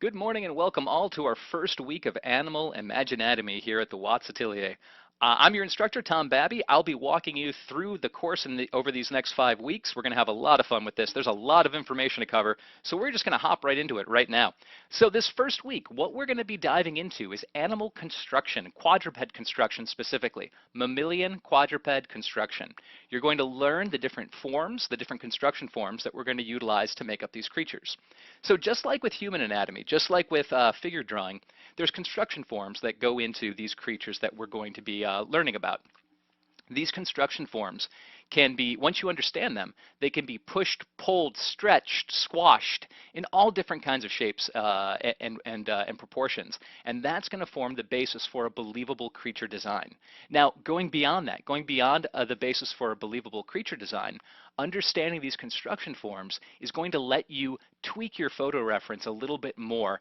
Good morning and welcome all to our first week of Animal Imaginatomy here at the Watts Atelier. I'm your instructor, Tom Babby. I'll be walking you through the course over these next 5 weeks. We're going to have a lot of fun with this. There's a lot of information to cover, so we're just going to hop right into it right now. So this first week, what we're going to be diving into is animal construction, quadruped construction specifically, mammalian quadruped construction. You're going to learn the different forms, the different construction forms that we're going to utilize to make up these creatures. So just like with human anatomy, just like with figure drawing, there's construction forms that go into these creatures that we're going to be learning about. These construction forms can be, once you understand them, they can be pushed, pulled, stretched, squashed in all different kinds of shapes and proportions. And that's going to form the basis for a believable creature design. Now, going beyond that, going beyond the basis for a believable creature design, understanding these construction forms is going to let you tweak your photo reference a little bit more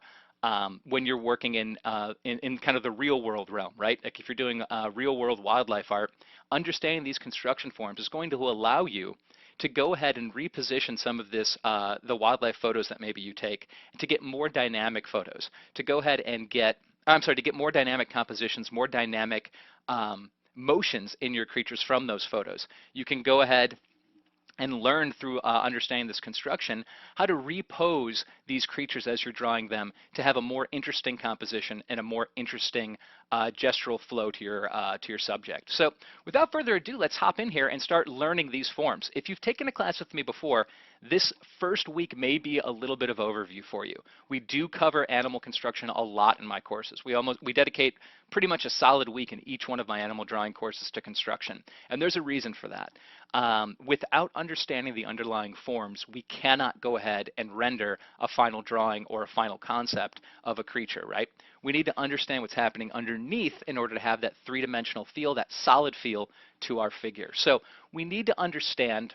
when you're working in kind of the real world realm, right? Like if you're doing real world wildlife art, understanding these construction forms is going to allow you to go ahead and reposition some of this, the wildlife photos that maybe you take, to get more dynamic photos, to go ahead and to get more dynamic compositions, more dynamic motions in your creatures from those photos. You can go ahead and learn through understanding this construction how to repose these creatures as you're drawing them to have a more interesting composition and a more interesting gestural flow to your subject. So without further ado, let's hop in here and start learning these forms. If you've taken a class with me before, this first week may be a little bit of overview for you. We do cover animal construction a lot in my courses. We dedicate pretty much a solid week in each one of my animal drawing courses to construction, and there's a reason for that. Without understanding the underlying forms, we cannot go ahead and render a final drawing or a final concept of a creature, right? We need to understand what's happening underneath in order to have that three-dimensional feel, that solid feel to our figure. So we need to understand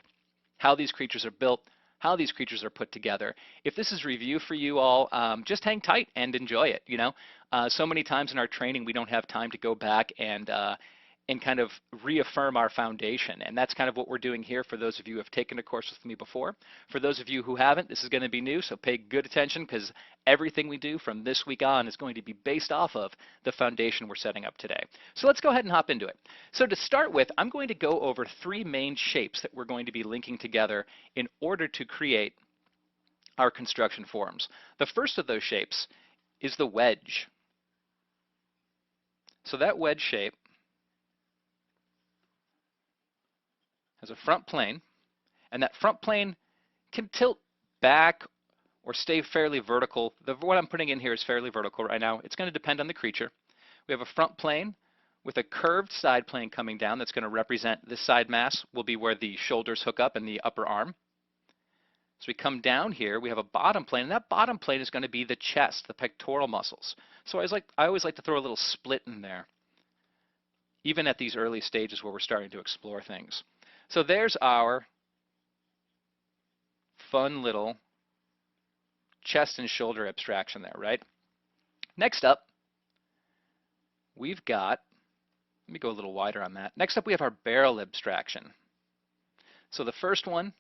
how these creatures are built, how these creatures are put together. If this is review for you all, just hang tight and enjoy it. So many times in our training we don't have time to go back and kind of reaffirm our foundation. And that's kind of what we're doing here for those of you who have taken a course with me before. For those of you who haven't, this is going to be new, so pay good attention because everything we do from this week on is going to be based off of the foundation we're setting up today. So let's go ahead and hop into it. So to start with, I'm going to go over three main shapes that we're going to be linking together in order to create our construction forms. The first of those shapes is the wedge. So that wedge shape has a front plane, and that front plane can tilt back or stay fairly vertical. What I'm putting in here is fairly vertical right now. It's going to depend on the creature. We have a front plane with a curved side plane coming down that's going to represent this side mass will be where the shoulders hook up and the upper arm. As we come down here, we have a bottom plane, and that bottom plane is going to be the chest, the pectoral muscles. So I always like to throw a little split in there, even at these early stages where we're starting to explore things. So there's our fun little chest and shoulder abstraction there, right? Next up, we've got, let me go a little wider on that. Next up, we have our barrel abstraction. So the first one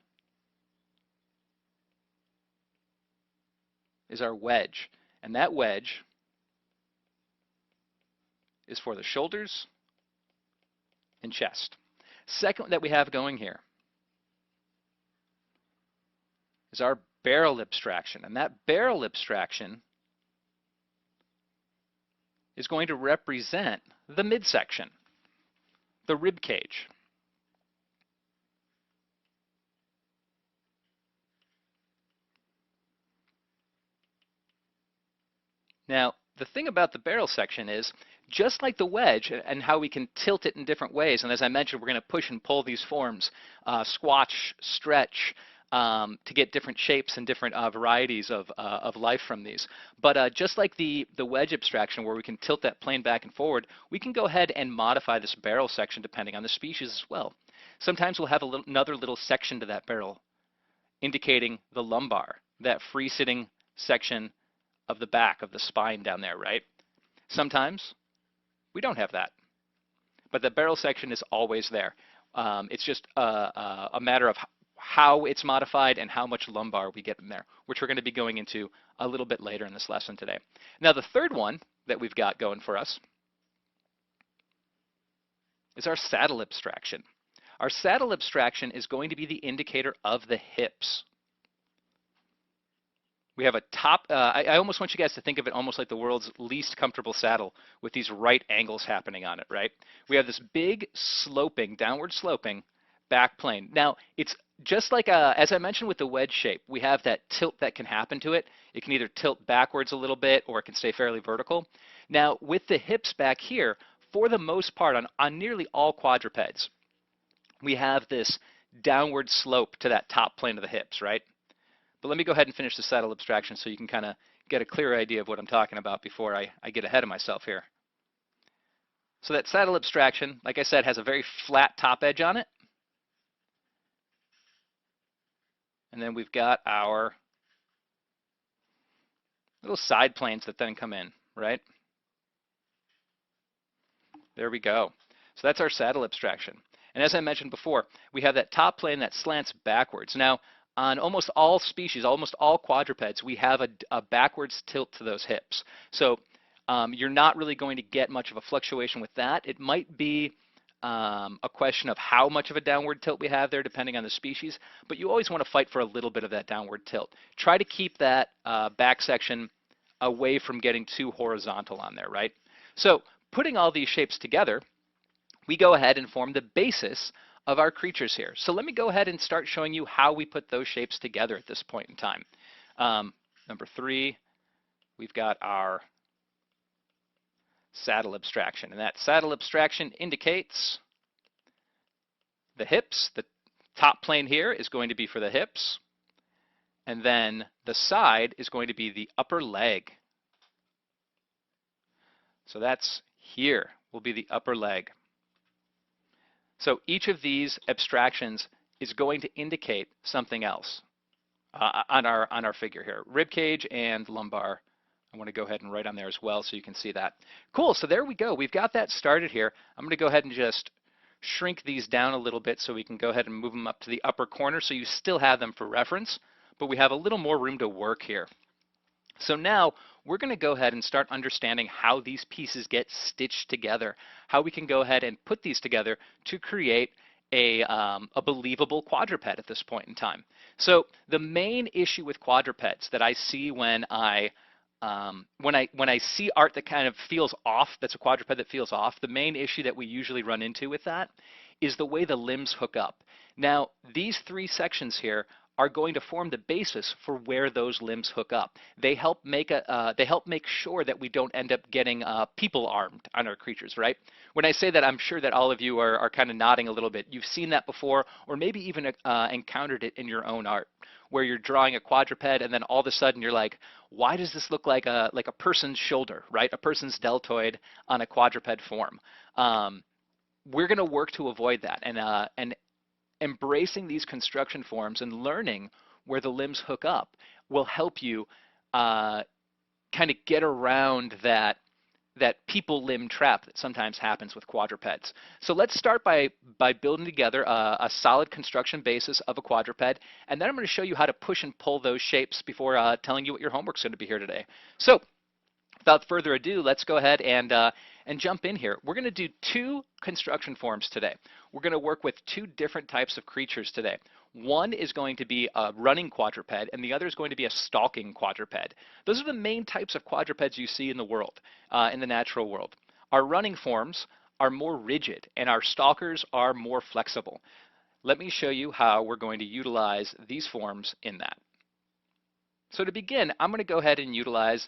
is our wedge, and that wedge is for the shoulders and chest. Second that we have going here is our barrel abstraction, and that barrel abstraction is going to represent the midsection, the rib cage. Now, the thing about the barrel section is, just like the wedge and how we can tilt it in different ways, and as I mentioned, we're going to push and pull these forms, squash, stretch, to get different shapes and different varieties of life from these. But just like the wedge abstraction where we can tilt that plane back and forward, we can go ahead and modify this barrel section depending on the species as well. Sometimes we'll have another little section to that barrel indicating the lumbar, that free-sitting section of the back of the spine down there, right? Sometimes we don't have that, but the barrel section is always there. It's just a matter of how it's modified and how much lumbar we get in there, which we're going to be going into a little bit later in this lesson today. Now, the third one that we've got going for us is our saddle abstraction. Our saddle abstraction is going to be the indicator of the hips. We have a top, I almost want you guys to think of it almost like the world's least comfortable saddle with these right angles happening on it, right? We have this big sloping, downward sloping back plane. Now, it's just like, as I mentioned with the wedge shape, we have that tilt that can happen to it. It can either tilt backwards a little bit or it can stay fairly vertical. Now, with the hips back here, for the most part, on nearly all quadrupeds, we have this downward slope to that top plane of the hips, right? But let me go ahead and finish the saddle abstraction so you can kind of get a clear idea of what I'm talking about before I get ahead of myself here. So that saddle abstraction, like I said, has a very flat top edge on it. And then we've got our little side planes that then come in, right? There we go. So that's our saddle abstraction. And as I mentioned before, we have that top plane that slants backwards. Now, on almost all species, almost all quadrupeds, we have a backwards tilt to those hips. So you're not really going to get much of a fluctuation with that. It might be a question of how much of a downward tilt we have there depending on the species, but you always want to fight for a little bit of that downward tilt. Try to keep that back section away from getting too horizontal on there, right? So putting all these shapes together, we go ahead and form the basis of our creatures here. So let me go ahead and start showing you how we put those shapes together at this point in time. Number 3, we've got our saddle abstraction. And that saddle abstraction indicates the hips. The top plane here is going to be for the hips. And then the side is going to be the upper leg. So that's here will be the upper leg. So each of these abstractions is going to indicate something else on our figure here. Rib cage and lumbar. I want to go ahead and write on there as well so you can see that. Cool, so there we go. We've got that started here. I'm going to go ahead and just shrink these down a little bit so we can go ahead and move them up to the upper corner so you still have them for reference, but we have a little more room to work here. So now we're going to go ahead and start understanding how these pieces get stitched together, how we can go ahead and put these together to create a believable quadruped at this point in time. So the main issue with quadrupeds that I see when I see art that kind of feels off, that's a quadruped that feels off, the main issue that we usually run into with that is the way the limbs hook up. Now, these 3 sections here are going to form the basis for where those limbs hook up. They help make sure that we don't end up getting people armed on our creatures, right? When I say that, I'm sure that all of you are kind of nodding a little bit. You've seen that before, or maybe even encountered it in your own art, where you're drawing a quadruped and then all of a sudden you're like, why does this look like a person's shoulder, right? A person's deltoid on a quadruped form. We're going to work to avoid that, and embracing these construction forms and learning where the limbs hook up will help you kind of get around that people limb trap that sometimes happens with quadrupeds. So let's start by building together a solid construction basis of a quadruped, and then I'm going to show you how to push and pull those shapes before telling you what your homework's going to be here today. So without further ado, let's go ahead and jump in here. We're going to do 2 construction forms today. We're going to work with 2 different types of creatures today. One is going to be a running quadruped, and the other is going to be a stalking quadruped. Those are the main types of quadrupeds you see in the world, in the natural world. Our running forms are more rigid, and our stalkers are more flexible. Let me show you how we're going to utilize these forms in that. So to begin, I'm going to go ahead and utilize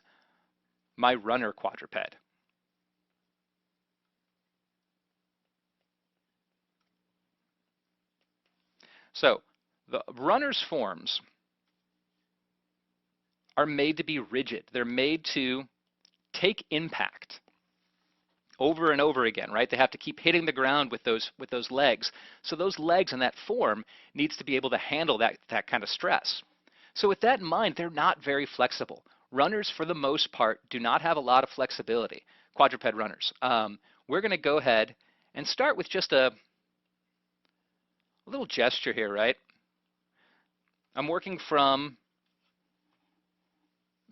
my runner quadruped. So the runner's forms are made to be rigid. They're made to take impact over and over again, right? They have to keep hitting the ground with those legs. So those legs and that form needs to be able to handle that kind of stress. So with that in mind, they're not very flexible. Runners, for the most part, do not have a lot of flexibility, quadruped runners. We're going to go ahead and start with just a little gesture here, right? I'm working from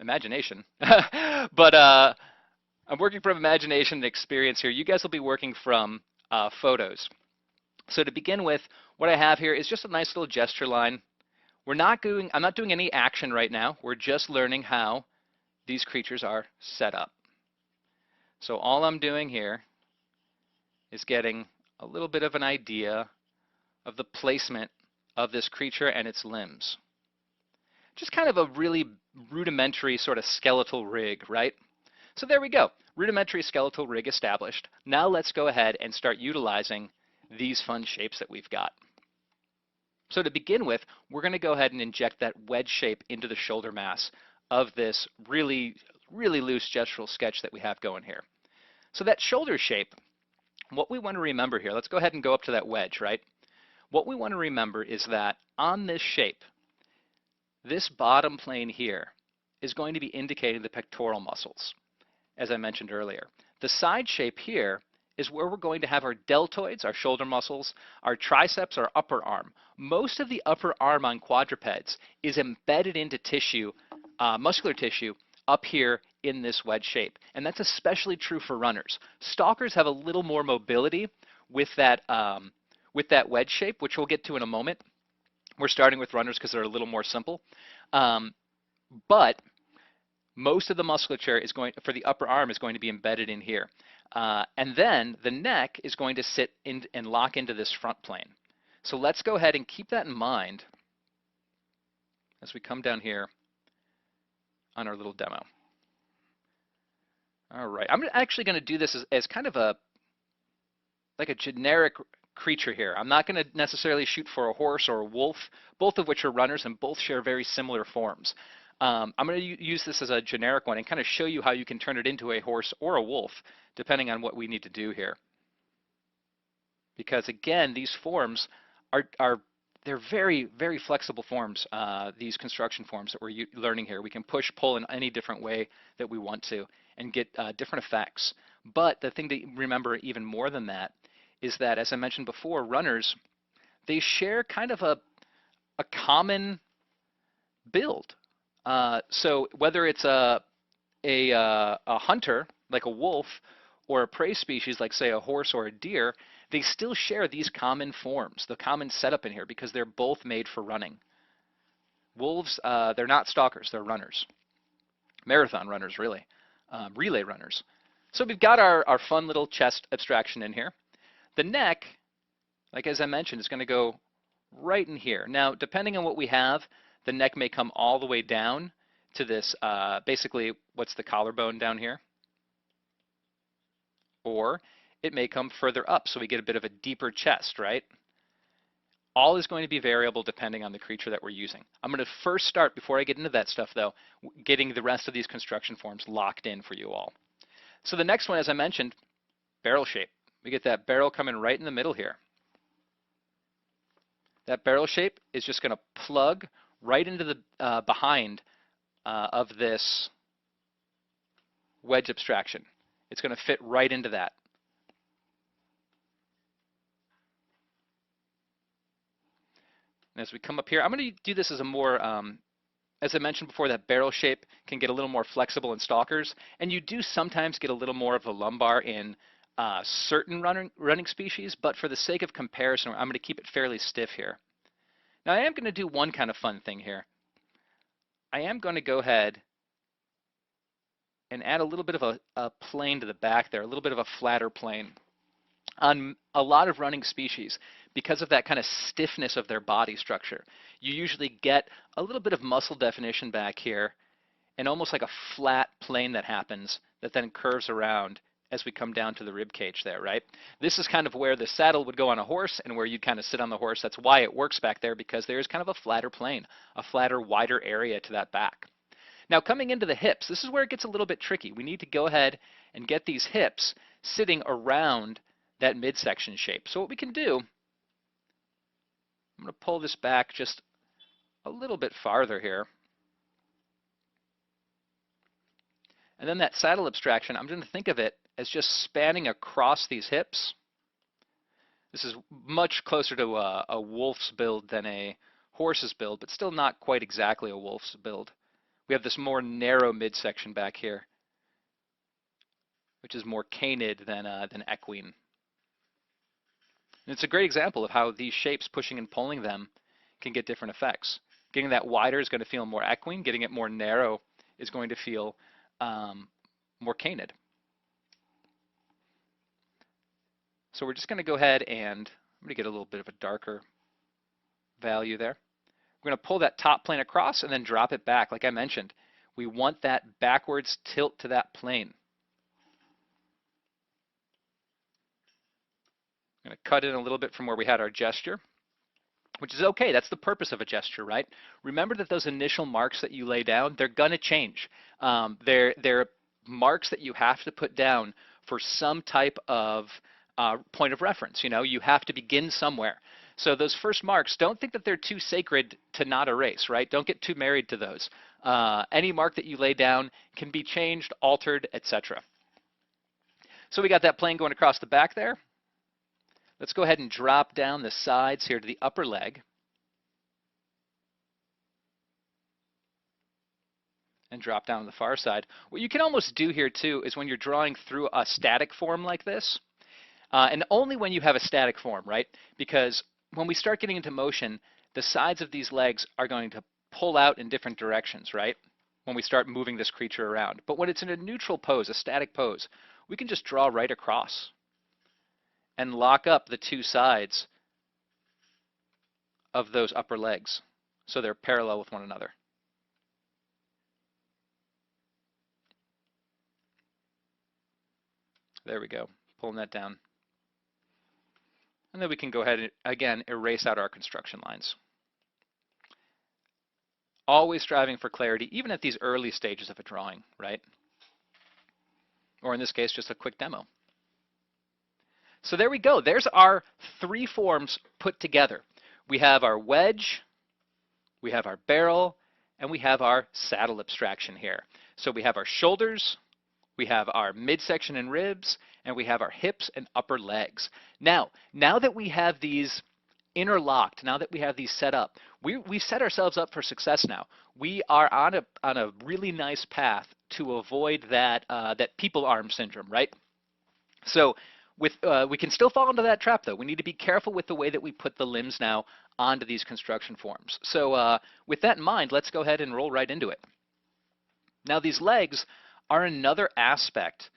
imagination, but I'm working from imagination and experience here. You guys will be working from photos. So to begin with, what I have here is just a nice little gesture line. I'm not doing any action right now. We're just learning how these creatures are set up. So all I'm doing here is getting a little bit of an idea of the placement of this creature and its limbs. Just kind of a really rudimentary sort of skeletal rig, right? So there we go. Rudimentary skeletal rig established. Now let's go ahead and start utilizing these fun shapes that we've got. So to begin with, we're going to go ahead and inject that wedge shape into the shoulder mass of this really loose gestural sketch that we have going here. So that shoulder shape, what we want to remember here, let's go ahead and go up to that wedge, right? What we want to remember is that on this shape, this bottom plane here is going to be indicating the pectoral muscles, as I mentioned earlier. The side shape here is where we're going to have our deltoids, our shoulder muscles, our triceps, our upper arm. Most of the upper arm on quadrupeds is embedded into tissue, muscular tissue, up here in this wedge shape. And that's especially true for runners. Stalkers have a little more mobility with that wedge shape, which we'll get to in a moment. We're starting with runners because they're a little more simple. But most of the musculature is going for the upper arm is going to be embedded in here. And then the neck is going to sit in and lock into this front plane. So let's go ahead and keep that in mind as we come down here on our little demo. All right, I'm actually going to do this as kind of like a generic creature here. I'm not going to necessarily shoot for a horse or a wolf, both of which are runners and both share very similar forms. I'm going to use this as a generic one and kind of show you how you can turn it into a horse or a wolf, depending on what we need to do here. Because again, these forms they're very flexible forms, these construction forms that we're learning here. We can push, pull in any different way that we want to and get different effects. But the thing to remember even more than that is that, as I mentioned before, runners, they share kind of a common build. So whether it's a hunter, like a wolf, or a prey species, like say a horse or a deer, they still share these common forms, the common setup in here, because they're both made for running. Wolves, they're not stalkers, they're runners. Marathon runners, really. Relay runners. So we've got our fun little chest abstraction in here. The neck, like as I mentioned, is going to go right in here. Now, depending on what we have, the neck may come all the way down to this, basically, what's the collarbone down here? Or it may come further up, so we get a bit of a deeper chest, right? All is going to be variable depending on the creature that we're using. I'm going to first start, before I get into that stuff though, getting the rest of these construction forms locked in for you all. So the next one, as I mentioned, barrel shape. We get that barrel coming right in the middle here. That barrel shape is just going to plug right into the behind of this wedge abstraction. It's going to fit right into that. And as we come up here, I'm going to do this as a more, as I mentioned before, that barrel shape can get a little more flexible in stalkers, and you do sometimes get a little more of a lumbar in certain running species, but for the sake of comparison, I'm going to keep it fairly stiff here. Now I am going to do one kind of fun thing here. I am going to go ahead and add a little bit of a plane to the back there, a little bit of a flatter plane. On a lot of running species, because of that kind of stiffness of their body structure, you usually get a little bit of muscle definition back here and almost like a flat plane that happens that then curves around as we come down to the rib cage there, right? This is kind of where the saddle would go on a horse and where you'd kind of sit on the horse. That's why it works back there, because there is kind of a flatter plane, a flatter, wider area to that back. Now coming into the hips, this is where it gets a little bit tricky. We need to go ahead and get these hips sitting around that midsection shape. So what we can do, I'm going to pull this back just a little bit farther here. And then that saddle abstraction, I'm going to think of it as just spanning across these hips. This is much closer to a wolf's build than a horse's build, but still not quite exactly a wolf's build. We have this more narrow midsection back here, which is more canid than equine. And it's a great example of how these shapes, pushing and pulling them, can get different effects. Getting that wider is going to feel more equine. Getting it more narrow is going to feel more canid. So we're just going to go ahead and I'm going to get a little bit of a darker value there. We're going to pull that top plane across and then drop it back. Like I mentioned, we want that backwards tilt to that plane. I'm going to cut in a little bit from where we had our gesture, which is okay. That's the purpose of a gesture, right? Remember that those initial marks that you lay down, they're going to change. They're marks that you have to put down for some type of point of reference. You know, you have to begin somewhere. So those first marks, don't think that they're too sacred to not erase, right? Don't get too married to those. Any mark that you lay down can be changed, altered, etc. So we got that plane going across the back there. Let's go ahead and drop down the sides here to the upper leg. And drop down on the far side. What you can almost do here too is when you're drawing through a static form like this, and only when you have a static form, right? Because when we start getting into motion, the sides of these legs are going to pull out in different directions, right? When we start moving this creature around. But when it's in a neutral pose, a static pose, we can just draw right across and lock up the two sides of those upper legs so they're parallel with one another. There we go, pulling that down. And then we can go ahead and, again, erase out our construction lines. Always striving for clarity, even at these early stages of a drawing, right? Or in this case, just a quick demo. So there we go. There's our three forms put together. We have our wedge, we have our barrel, and we have our saddle abstraction here. So we have our shoulders, we have our midsection and ribs, and we have our hips and upper legs. Now that we have these interlocked, now that we have these set up, we've set ourselves up for success now. We are on a really nice path to avoid that people arm syndrome, right? So we can still fall into that trap though. We need to be careful with the way that we put the limbs now onto these construction forms. So with that in mind, let's go ahead and roll right into it. Now these legs are another aspect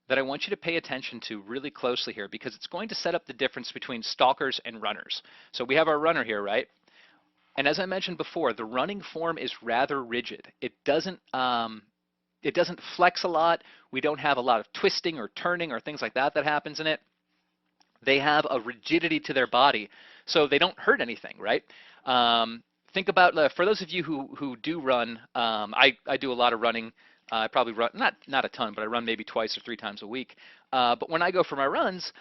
that I want you to pay attention to really closely here because it's going to set up the difference between stalkers and runners. So we have our runner here, right? And as I mentioned before, the running form is rather rigid. It doesn't flex a lot. We don't have a lot of twisting or turning or things like that happens in it. They have a rigidity to their body, so they don't hurt anything, right? Think about, for those of you who do run, I do a lot of running. I probably run, not a ton, but I run maybe twice or three times a week. But when I go for my runs,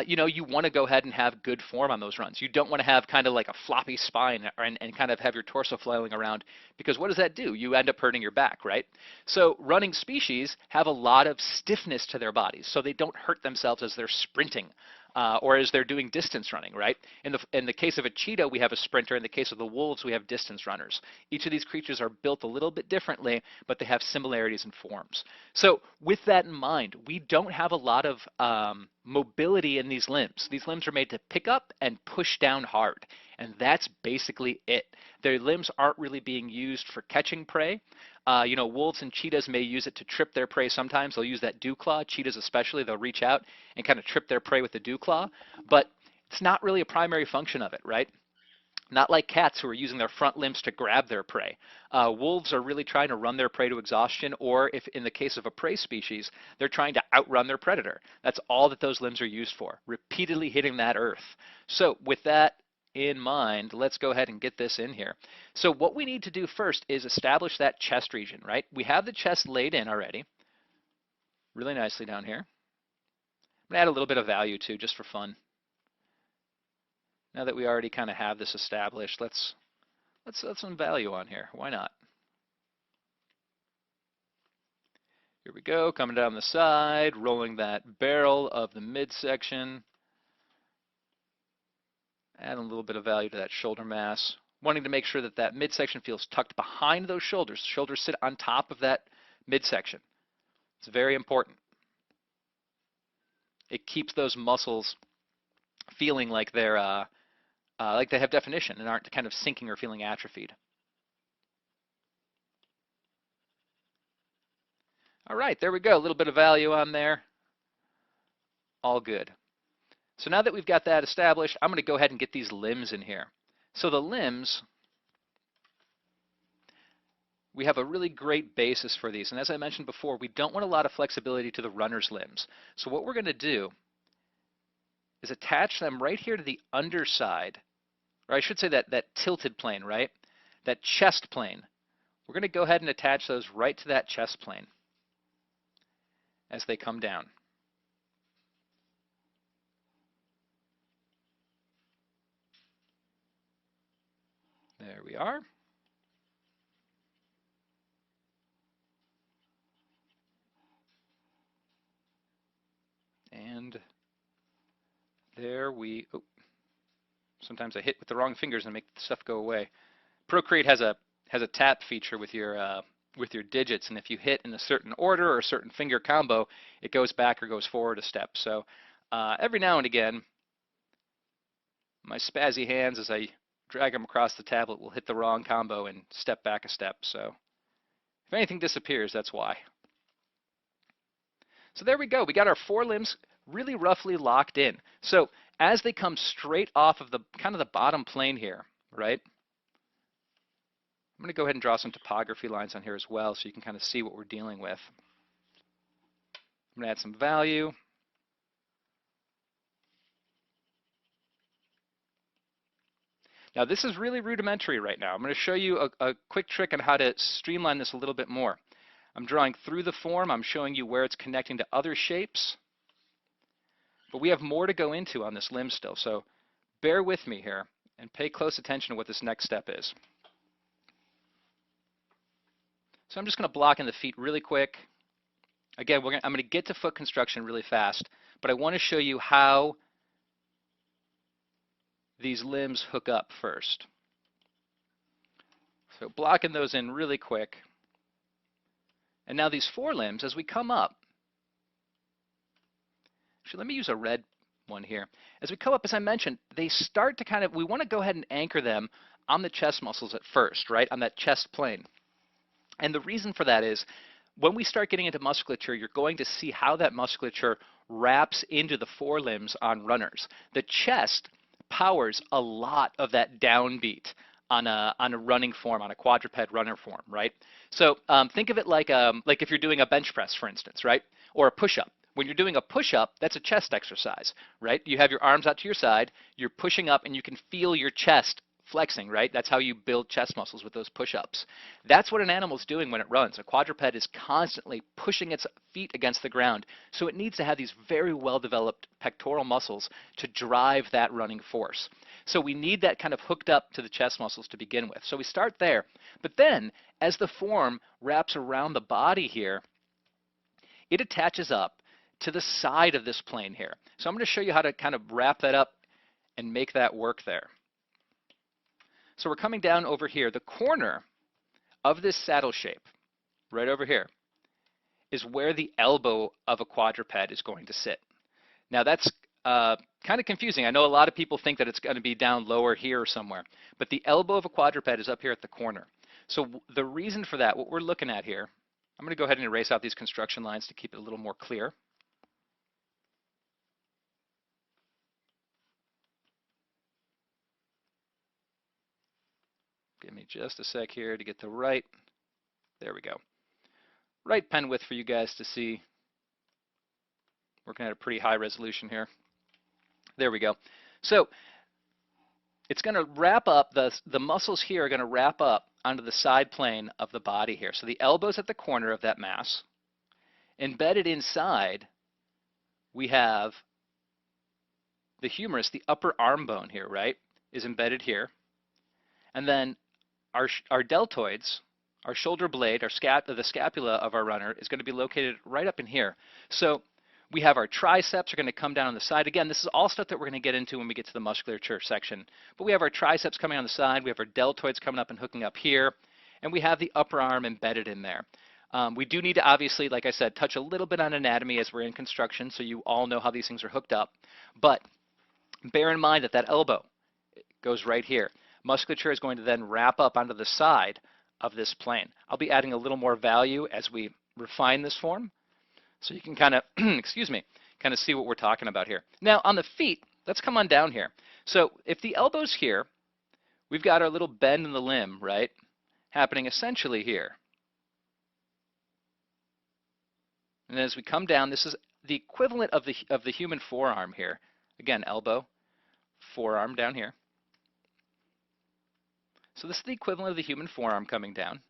you want to go ahead and have good form on those runs. You don't want to have kind of like a floppy spine and kind of have your torso flailing around, because what does that do? You end up hurting your back, right? So running species have a lot of stiffness to their bodies, so they don't hurt themselves as they're sprinting. Or as they're doing distance running, right? In the case of a cheetah, we have a sprinter. In the case of the wolves, we have distance runners. Each of these creatures are built a little bit differently, but they have similarities in forms. So with that in mind, we don't have a lot of mobility in these limbs. These limbs are made to pick up and push down hard, and that's basically it. Their limbs aren't really being used for catching prey. Wolves and cheetahs may use it to trip their prey sometimes. They'll use that dew claw. Cheetahs especially, they'll reach out and kind of trip their prey with the dew claw. But it's not really a primary function of it, right? Not like cats who are using their front limbs to grab their prey. Wolves are really trying to run their prey to exhaustion, or if in the case of a prey species, they're trying to outrun their predator. That's all that those limbs are used for, repeatedly hitting that earth. So with that in mind, let's go ahead and get this in here. So what we need to do first is establish that chest region, right? We have the chest laid in already, really nicely down here. I'm going to add a little bit of value too, just for fun. Now that we already kind of have this established, let's add some value on here. Why not? Here we go, coming down the side, rolling that barrel of the midsection. Add a little bit of value to that shoulder mass. Wanting to make sure that that midsection feels tucked behind those shoulders. Shoulders sit on top of that midsection. It's very important. It keeps those muscles feeling like like they have definition and aren't kind of sinking or feeling atrophied. All right, there we go. A little bit of value on there. All good. So now that we've got that established, I'm going to go ahead and get these limbs in here. So the limbs, we have a really great basis for these. And as I mentioned before, we don't want a lot of flexibility to the runner's limbs. So what we're going to do is attach them right here to the underside, or I should say that tilted plane, right? That chest plane. We're going to go ahead and attach those right to that chest plane as they come down. There we are. And there we, oh, sometimes I hit with the wrong fingers and make the stuff go away. Procreate has a tap feature with your digits, and if you hit in a certain order or a certain finger combo, it goes back or goes forward a step. So every now and again, my spazzy hands as I drag them across the tablet will hit the wrong combo and step back a step. So if anything disappears, that's why. So there we go. We got our four limbs really roughly locked in. So as they come straight off of the kind of the bottom plane here, right? I'm going to go ahead and draw some topography lines on here as well so you can kind of see what we're dealing with. I'm going to add some value. Now this is really rudimentary right now. I'm going to show you a quick trick on how to streamline this a little bit more. I'm drawing through the form. I'm showing you where it's connecting to other shapes. But we have more to go into on this limb still, so bear with me here and pay close attention to what this next step is. So I'm just going to block in the feet really quick. Again, I'm going to get to foot construction really fast, but I want to show you how these limbs hook up first. So blocking those in really quick. And now these forelimbs, as we come up, actually let me use a red one here. As we come up, as I mentioned, they start to kind of, we want to go ahead and anchor them on the chest muscles at first, right, on that chest plane. And the reason for that is when we start getting into musculature, you're going to see how that musculature wraps into the forelimbs on runners. The chest powers a lot of that downbeat on a running form, on a quadruped runner form, right? So think of it like if you're doing a bench press, for instance, right? Or a push-up. When you're doing a push-up, that's a chest exercise, right? You have your arms out to your side, you're pushing up, and you can feel your chest flexing, right? That's how you build chest muscles with those push-ups. That's what an animal's doing when it runs. A quadruped is constantly pushing its feet against the ground, so it needs to have these very well-developed pectoral muscles to drive that running force. So we need that kind of hooked up to the chest muscles to begin with. So we start there. But then, as the form wraps around the body here, it attaches up to the side of this plane here. So I'm going to show you how to kind of wrap that up and make that work there. So we're coming down over here. The corner of this saddle shape, right over here, is where the elbow of a quadruped is going to sit. Now that's kind of confusing. I know a lot of people think that it's going to be down lower here somewhere, but the elbow of a quadruped is up here at the corner. So the reason for that, what we're looking at here, I'm going to go ahead and erase out these construction lines to keep it a little more clear. Give me just a sec here to get the right, there we go, right pen width for you guys to see. Working at a pretty high resolution here. There we go. So it's going to wrap up, the muscles here are going to wrap up onto the side plane of the body here. So the elbow's at the corner of that mass. Embedded inside, we have the humerus, the upper arm bone here, right, is embedded here. And then our deltoids, our shoulder blade, the scapula of our runner is going to be located right up in here. So We have our triceps are going to come down on the side. Again, this is all stuff that we're going to get into when we get to the musculature section. But we have our triceps coming on the side. We have our deltoids coming up and hooking up here. And we have the upper arm embedded in there. We do need to obviously, like I said, touch a little bit on anatomy as we're in construction so you all know how these things are hooked up. But bear in mind that that elbow goes right here. Musculature is going to then wrap up onto the side of this plane. I'll be adding a little more value as we refine this form so you can kind of, excuse me, kind of see what we're talking about here. Now on the feet, let's come on down here. So if the elbow's here, we've got our little bend in the limb, right, happening essentially here. And then as we come down, this is the equivalent of the human forearm here. Again, elbow, forearm down here. So this is the equivalent of the human forearm coming down.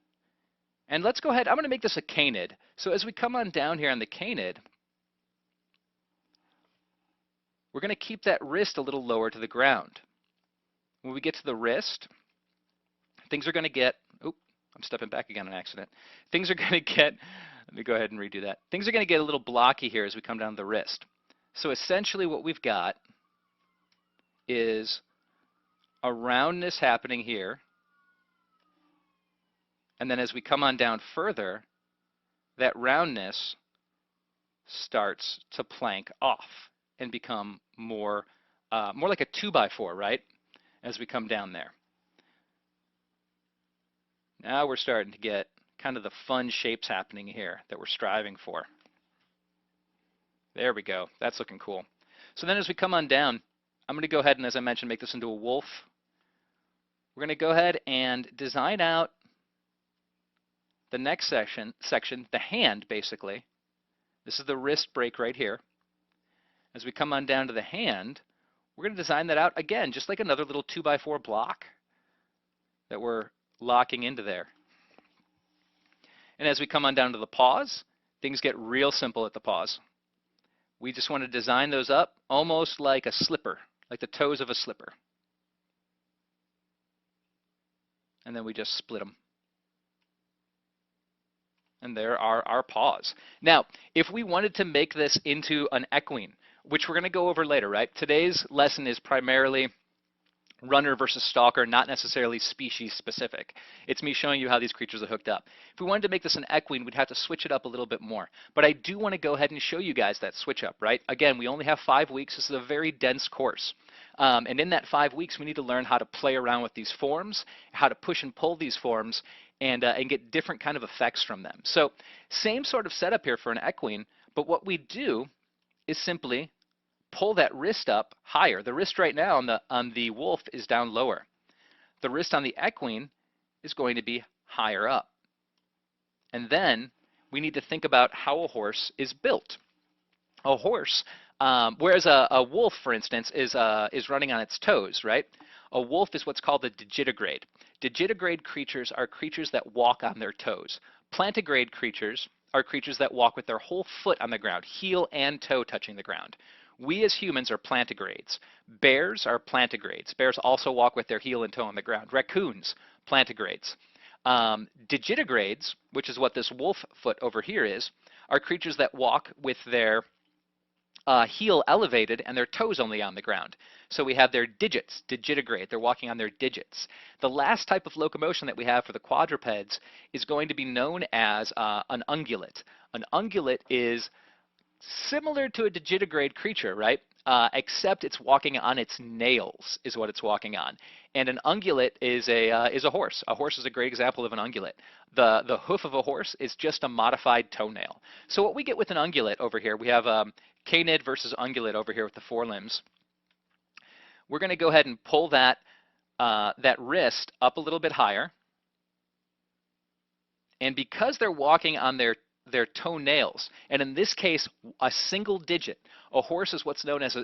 And let's go ahead, I'm going to make this a canid. So as we come on down here on the canid, we're going to keep that wrist a little lower to the ground. When we get to the wrist, things are going to get, oop, I'm stepping back again on accident. Things are going to get, let me go ahead and redo that. Things are going to get a little blocky here as we come down the wrist. So essentially what we've got is a roundness happening here. And then as we come on down further, that roundness starts to plank off and become more like a 2x4, right? As we come down there. Now we're starting to get kind of the fun shapes happening here that we're striving for. There we go. That's looking cool. So then as we come on down, I'm going to go ahead and, as I mentioned, make this into a wolf. We're going to go ahead and design out the next section, the hand, basically. This is the wrist break right here. As we come on down to the hand, we're going to design that out again, just like another little 2x4 block that we're locking into there. And as we come on down to the paws, things get real simple at the paws. We just want to design those up almost like a slipper, like the toes of a slipper. And then we just split them. And there are our paws. Now, if we wanted to make this into an equine, which we're going to go over later, right? Today's lesson is primarily runner versus stalker, not necessarily species specific. It's me showing you how these creatures are hooked up. If we wanted to make this an equine, we'd have to switch it up a little bit more. But I do want to go ahead and show you guys that switch up, right? Again, we only have 5 weeks. This is a very dense course. And in that 5 weeks, we need to learn how to play around with these forms, how to push and pull these forms, and get different kind of effects from them. So same sort of setup here for an equine, but what we do is simply pull that wrist up higher. The wrist right now on the wolf is down lower. The wrist on the equine is going to be higher up. And then we need to think about how a horse is built. A horse, whereas a wolf, for instance, is running on its toes, right? A wolf is what's called a digitigrade. Digitigrade creatures are creatures that walk on their toes. Plantigrade creatures are creatures that walk with their whole foot on the ground, heel and toe touching the ground. We as humans are plantigrades. Bears are plantigrades. Bears also walk with their heel and toe on the ground. Raccoons, plantigrades. Digitigrades, which is what this wolf foot over here is, are creatures that walk with their heel elevated and their toes only on the ground. So we have their digits, digitigrade. They're walking on their digits. The last type of locomotion that we have for the quadrupeds is going to be known as an ungulate. An ungulate is similar to a digitigrade creature, right? Except it's walking on its nails is what it's walking on. And an ungulate is a horse. A horse is a great example of an ungulate. The hoof of a horse is just a modified toenail. So what we get with an ungulate over here, we have canid versus ungulate over here with the forelimbs. We're going to go ahead and pull that wrist up a little bit higher. And because they're walking on their toenails, and in this case, a single digit. A horse is what's known as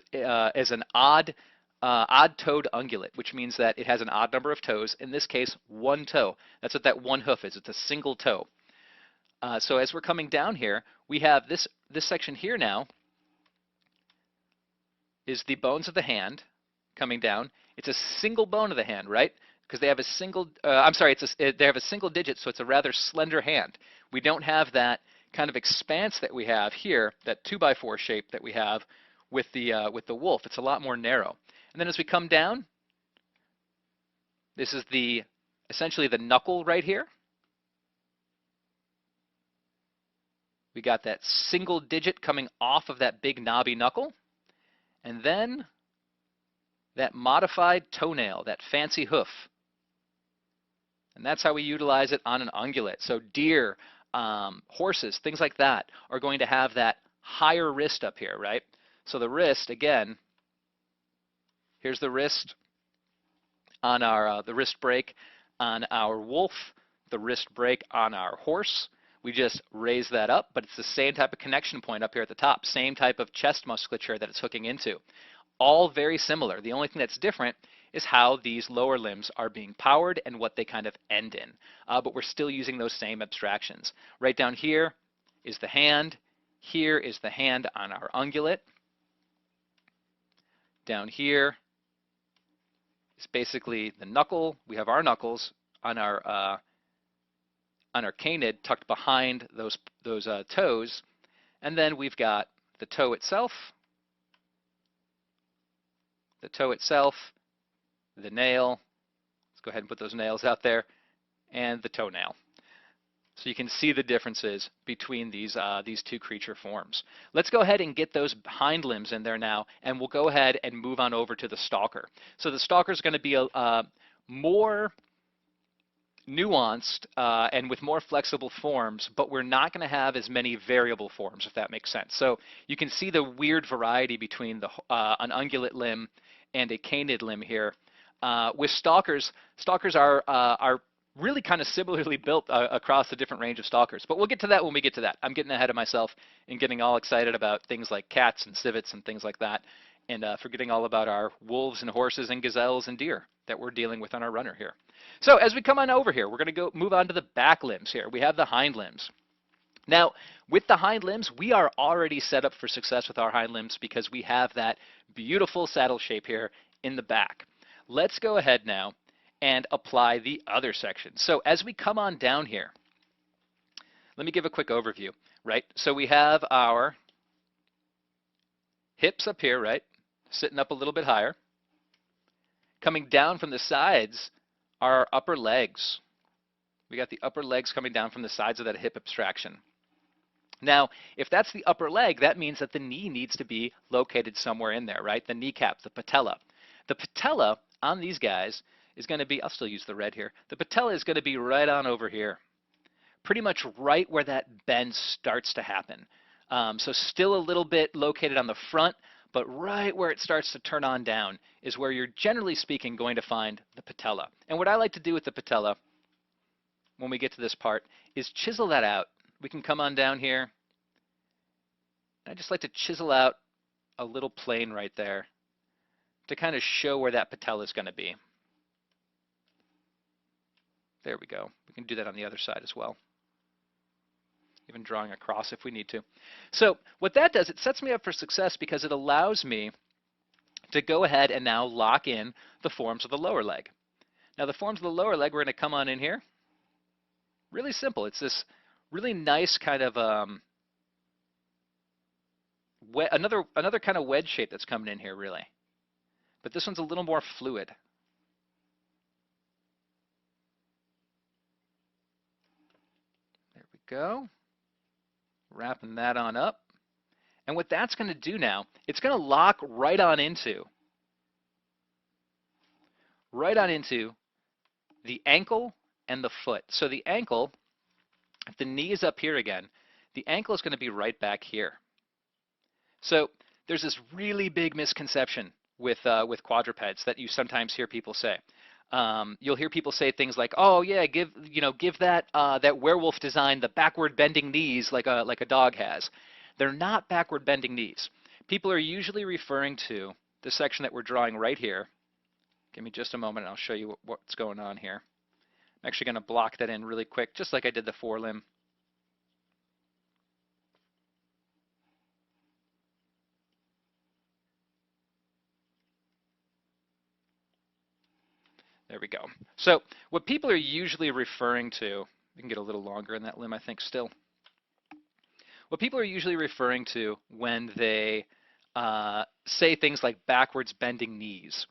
an odd-toed ungulate, which means that it has an odd number of toes. In this case, one toe. That's what that one hoof is. It's a single toe. So as we're coming down here, we have this section here now is the bones of the hand coming down. It's a single bone of the hand, right? Because they have a single, they have a single digit, so it's a rather slender hand. We don't have that kind of expanse that we have here, that 2x4 shape that we have with the wolf. It's a lot more narrow. And then as we come down, this is essentially the knuckle right here. We got that single digit coming off of that big knobby knuckle. And then that modified toenail, that fancy hoof. And that's how we utilize it on an ungulate. So deer, horses, things like that are going to have that higher wrist up here, right? So the wrist, again, here's the wrist on our the wrist break on our wolf, the wrist break on our horse. We just raise that up, but it's the same type of connection point up here at the top, same type of chest musculature that it's hooking into. All very similar. The only thing that's different is how these lower limbs are being powered and what they kind of end in. But we're still using those same abstractions. Right down here is the hand. Here is the hand on our ungulate. Down here is basically the knuckle. We have our knuckles on our canid tucked behind those toes. And then we've got the toe itself, the nail. Let's go ahead and put those nails out there, and the toenail. So you can see the differences between these two creature forms. Let's go ahead and get those hind limbs in there now, and we'll go ahead and move on over to the stalker. So the stalker is going to be more nuanced and with more flexible forms, but we're not going to have as many variable forms, if that makes sense. So you can see the weird variety between an ungulate limb and a canid limb here. With stalkers are really kind of similarly built across the different range of stalkers. But we'll get to that when we get to that. I'm getting ahead of myself and getting all excited about things like cats and civets and things like that, and forgetting all about our wolves and horses and gazelles and deer that we're dealing with on our runner here. So as we come on over here, we're going to move on to the back limbs here. We have the hind limbs. Now, with the hind limbs, we are already set up for success with our hind limbs because we have that beautiful saddle shape here in the back. Let's go ahead now and apply the other section. So as we come on down here, let me give a quick overview, right? So we have our hips up here, right? Sitting up a little bit higher. Coming down from the sides are our upper legs. We got the upper legs coming down from the sides of that hip abstraction. Now, if that's the upper leg, that means that the knee needs to be located somewhere in there, right? The kneecap, the patella. The patella on these guys is going to be, I'll still use the red here, the patella is going to be right on over here, pretty much right where that bend starts to happen. So still a little bit located on the front, but right where it starts to turn on down is where you're generally speaking going to find the patella. And what I like to do with the patella when we get to this part is chisel that out. We can come on down here. I just like to chisel out a little plane right there to kind of show where that patella is going to be. There we go. We can do that on the other side as well. Even drawing across if we need to. So what that does, it sets me up for success because it allows me to go ahead and now lock in the forms of the lower leg. Now the forms of the lower leg, we're going to come on in here. Really simple. It's this really nice kind of another kind of wedge shape that's coming in here, really. But this one's a little more fluid. There we go. Wrapping that on up. And what that's going to do now, it's going to lock right on into the ankle and the foot. So the ankle, if the knee is up here again, the ankle is going to be right back here. So there's this really big misconception with quadrupeds that you sometimes hear people say. You'll hear people say things like, "Oh yeah, give that that werewolf design the backward bending knees like a dog has." They're not backward bending knees. People are usually referring to the section that we're drawing right here. Give me just a moment, and I'll show you what's going on here. I'm actually going to block that in really quick, just like I did the forelimb. There we go. So what people are usually referring to, we can get a little longer in that limb, I think, still. What people are usually referring to when they say things like backwards bending knees.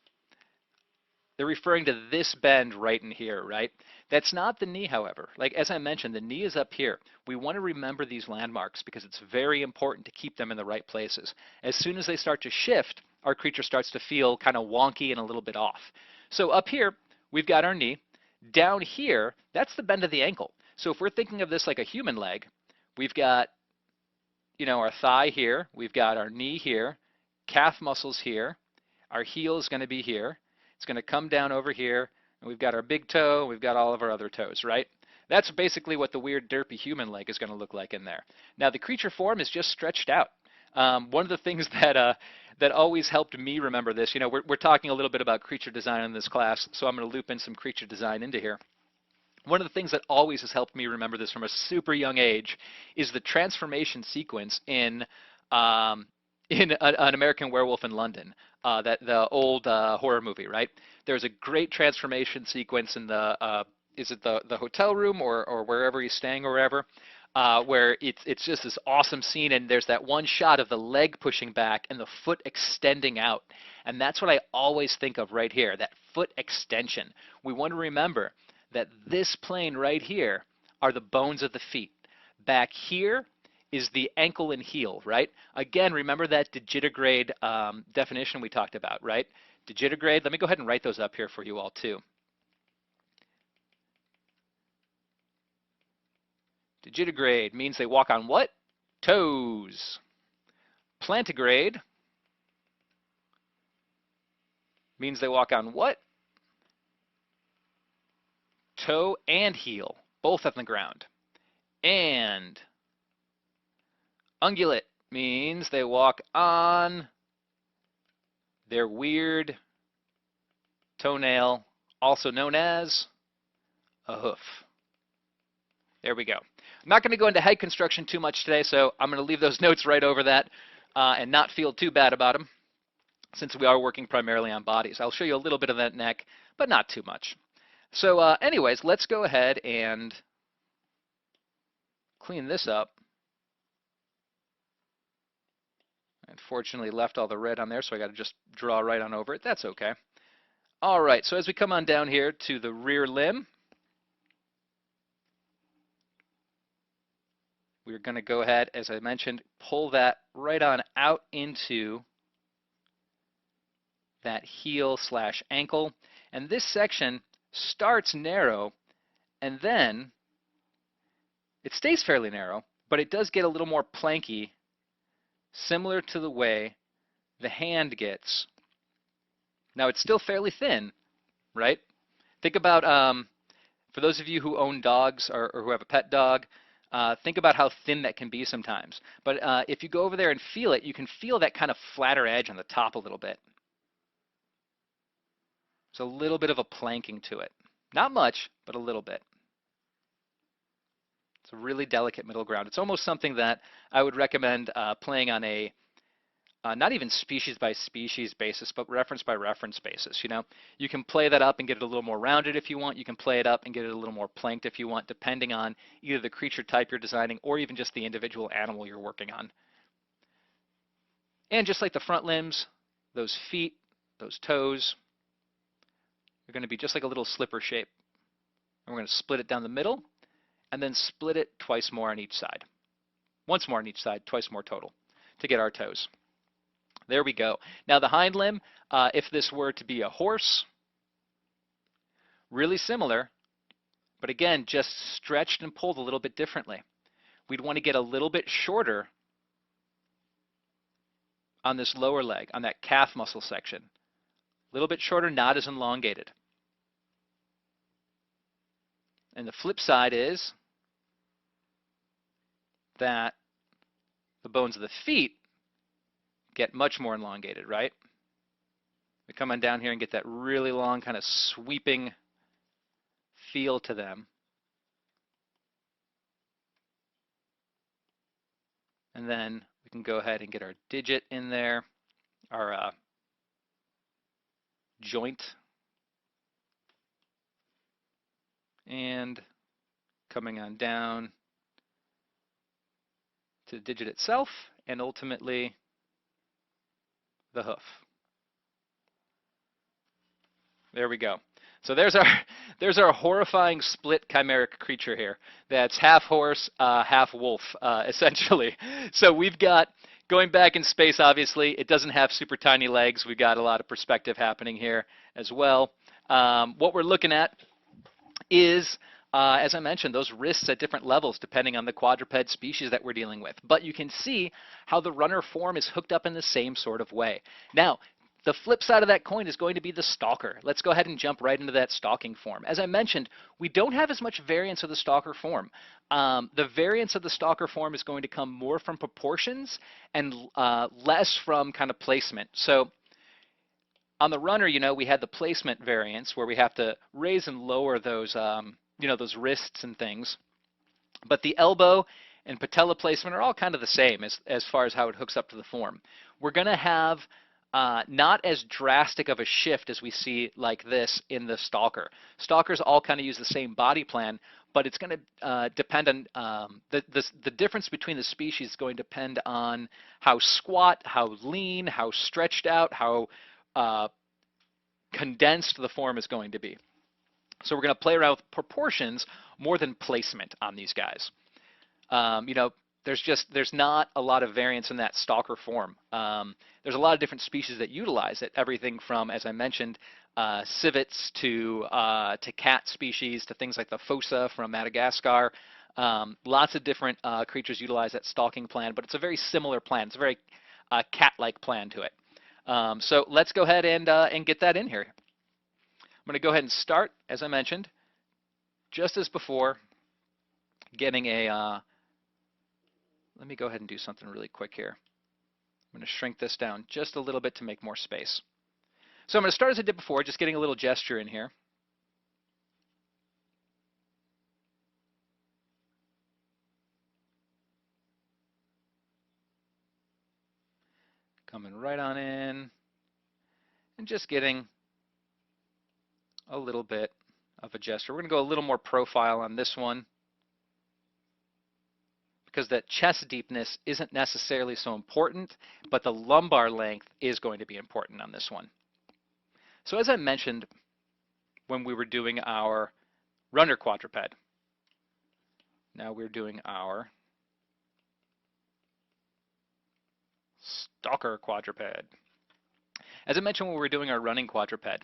They're referring to this bend right in here, right? That's not the knee, however. Like as I mentioned, the knee is up here. We want to remember these landmarks because it's very important to keep them in the right places. As soon as they start to shift, our creature starts to feel kind of wonky and a little bit off. So up here, we've got our knee. Down here, that's the bend of the ankle. So if we're thinking of this like a human leg, we've got, our thigh here, we've got our knee here, calf muscles here, our heel is going to be here. It's going to come down over here, and we've got our big toe, we've got all of our other toes, right? That's basically what the weird derpy human leg is going to look like in there. Now the creature form is just stretched out. One of the things that always helped me remember this, we're talking a little bit about creature design in this class, so I'm going to loop in some creature design into here. One of the things that always has helped me remember this from a super young age is the transformation sequence in An American Werewolf in London, the old horror movie, right? There's a great transformation sequence in is it the hotel room or wherever he's staying or wherever, where it's just this awesome scene, and there's that one shot of the leg pushing back and the foot extending out, and that's what I always think of right here, that foot extension. We want to remember that this plane right here are the bones of the feet. Back here is the ankle and heel, right? Again, remember that digitigrade definition we talked about, right? Digitigrade, let me go ahead and write those up here for you all too. Digitigrade means they walk on what? Toes. Plantigrade means they walk on what? Toe and heel, both on the ground. And ungulate means they walk on their weird toenail, also known as a hoof. There we go. I'm not going to go into head construction too much today, so I'm going to leave those notes right over that and not feel too bad about them, since we are working primarily on bodies. I'll show you a little bit of that neck, but not too much. So anyways, let's go ahead and clean this up. Unfortunately, left all the red on there, so I got to just draw right on over it. That's okay. All right, so as we come on down here to the rear limb, we're going to go ahead, as I mentioned, pull that right on out into that heel / ankle. And this section starts narrow, and then it stays fairly narrow, but it does get a little more planky, similar to the way the hand gets. Now it's still fairly thin, right? Think about, for those of you who own dogs or who have a pet dog, think about how thin that can be sometimes. But if you go over there and feel it, you can feel that kind of flatter edge on the top a little bit. It's a little bit of a planking to it. Not much, but a little bit. It's a really delicate middle ground. It's almost something that I would recommend playing on a not even species by species basis, but reference by reference basis. You can play that up and get it a little more rounded if you want. You can play it up and get it a little more planked if you want, depending on either the creature type you're designing or even just the individual animal you're working on. And just like the front limbs, those feet, those toes, are going to be just like a little slipper shape. And we're going to split it down the middle and then split it twice more on each side. Once more on each side, twice more total to get our toes. There we go. Now the hind limb, if this were to be a horse, really similar, but again, just stretched and pulled a little bit differently. We'd want to get a little bit shorter on this lower leg, on that calf muscle section. A little bit shorter, not as elongated. And the flip side is that the bones of the feet get much more elongated, right? We come on down here and get that really long kind of sweeping feel to them. And then we can go ahead and get our digit in there, our joint, and coming on down to the digit itself, and ultimately the hoof. There we go. So there's our horrifying split chimeric creature here. That's half horse, half wolf, essentially. So we've got, going back in space, obviously, it doesn't have super tiny legs. We've got a lot of perspective happening here as well. What we're looking at is, as I mentioned, those wrists at different levels depending on the quadruped species that we're dealing with. But you can see how the runner form is hooked up in the same sort of way. Now, the flip side of that coin is going to be the stalker. Let's go ahead and jump right into that stalking form. As I mentioned, we don't have as much variance of the stalker form. The variance of the stalker form is going to come more from proportions and less from kind of placement. So on the runner, we had the placement variance where we have to raise and lower those, those wrists and things. But the elbow and patella placement are all kind of the same as far as how it hooks up to the form. We're going to have not as drastic of a shift as we see like this in the stalker. Stalkers all kind of use the same body plan, but it's going to depend on the difference between the species is going to depend on how squat, how lean, how stretched out, how condensed the form is going to be. So we're going to play around with proportions more than placement on these guys. There's not a lot of variance in that stalker form. There's a lot of different species that utilize it, everything from, as I mentioned, civets to cat species to things like the fossa from Madagascar. Lots of different creatures utilize that stalking plan, but it's a very similar plan. It's a very cat-like plan to it. So let's go ahead and get that in here. I'm going to go ahead and start, as I mentioned, just as before, getting a let me go ahead and do something really quick here. I'm going to shrink this down just a little bit to make more space. So I'm going to start as I did before, just getting a little gesture in here. Coming right on in and just getting a little bit of a gesture. We're going to go a little more profile on this one, because that chest deepness isn't necessarily so important, but the lumbar length is going to be important on this one. So as I mentioned when we were doing our runner quadruped, now we're doing our stalker quadruped. As I mentioned when we were doing our running quadruped,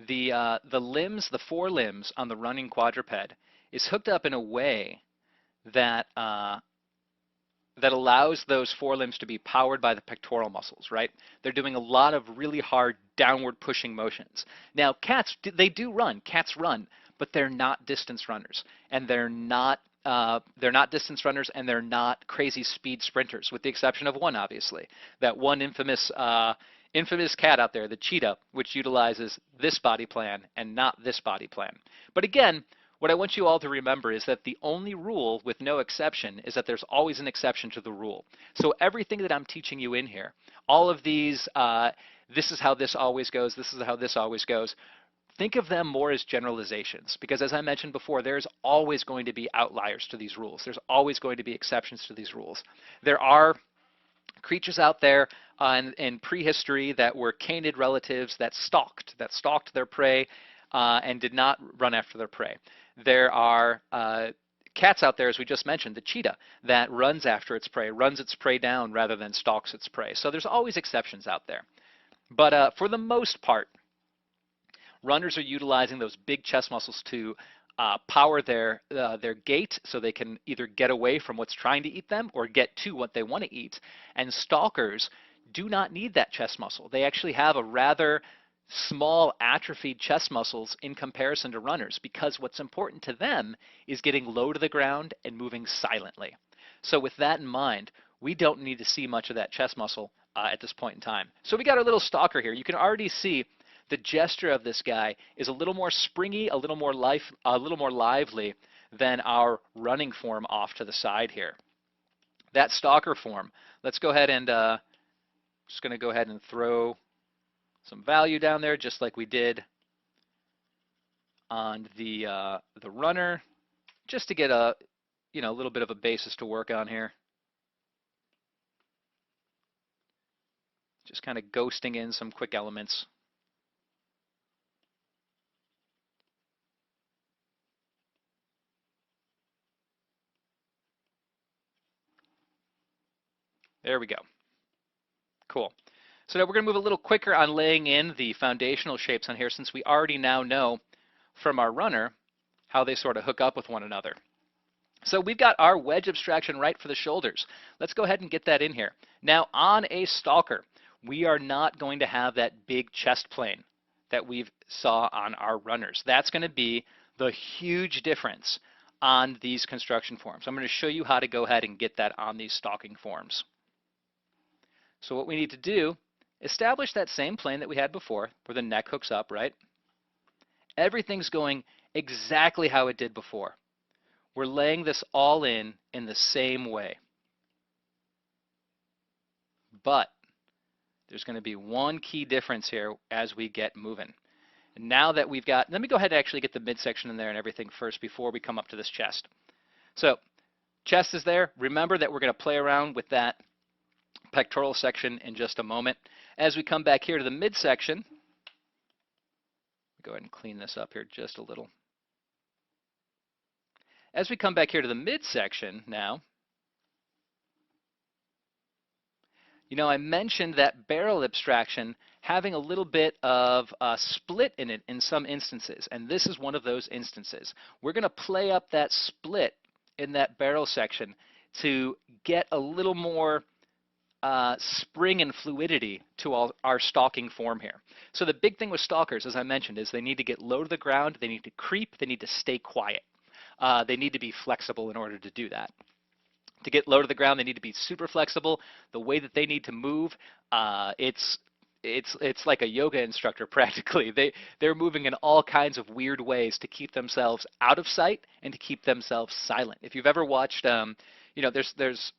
the limbs, the four limbs on the running quadruped is hooked up in a way that that allows those forelimbs to be powered by the pectoral muscles, right? They're doing a lot of really hard downward pushing motions. Now, cats, they do run. Cats run, but they're not distance runners, and they're not distance runners, and they're not crazy speed sprinters, with the exception of one, obviously. That one infamous cat out there, the cheetah, which utilizes this body plan and not this body plan. But again, what I want you all to remember is that the only rule with no exception is that there's always an exception to the rule. So everything that I'm teaching you in here, all of these, this is how this always goes, this is how this always goes, think of them more as generalizations, because as I mentioned before, there's always going to be outliers to these rules. There's always going to be exceptions to these rules. There are creatures out there in prehistory that were canid relatives that stalked their prey and did not run after their prey. There are cats out there, as we just mentioned, the cheetah, that runs after its prey, runs its prey down rather than stalks its prey. So there's always exceptions out there. But for the most part, runners are utilizing those big chest muscles to power their gait, so they can either get away from what's trying to eat them or get to what they want to eat. And stalkers do not need that chest muscle. They actually have a rather small atrophied chest muscles in comparison to runners, because what's important to them is getting low to the ground and moving silently. So with that in mind, we don't need to see much of that chest muscle at this point in time. So we got our little stalker here. You can already see the gesture of this guy is a little more springy, a little more lively than our running form off to the side here. That stalker form, let's go ahead and just going to go ahead and throw some value down there, just like we did on the runner, just to get a little bit of a basis to work on here. Just kind of ghosting in some quick elements. There we go. Cool. So now we're going to move a little quicker on laying in the foundational shapes on here, since we already now know from our runner how they sort of hook up with one another. So we've got our wedge abstraction right for the shoulders. Let's go ahead and get that in here. Now on a stalker, we are not going to have that big chest plane that we saw on our runners. That's going to be the huge difference on these construction forms. I'm going to show you how to go ahead and get that on these stalking forms. So what we need to do, establish that same plane that we had before, where the neck hooks up, right? Everything's going exactly how it did before. We're laying this all in the same way. But there's going to be one key difference here as we get moving. And now that we've got, let me go ahead and actually get the midsection in there and everything first before we come up to this chest. So chest is there. Remember that we're going to play around with that pectoral section in just a moment. As we come back here to the midsection, go ahead and clean this up here just a little. As we come back here to the midsection now, you know, I mentioned that barrel abstraction having a little bit of a split in it in some instances, and this is one of those instances. We're going to play up that split in that barrel section to get a little more spring and fluidity to our stalking form here. So the big thing with stalkers, as I mentioned, is they need to get low to the ground, they need to creep, they need to stay quiet. They need to be flexible in order to do that. To get low to the ground, they need to be super flexible. The way that they need to move, it's like a yoga instructor practically. They're moving in all kinds of weird ways to keep themselves out of sight and to keep themselves silent. If you've ever watched, you know, there's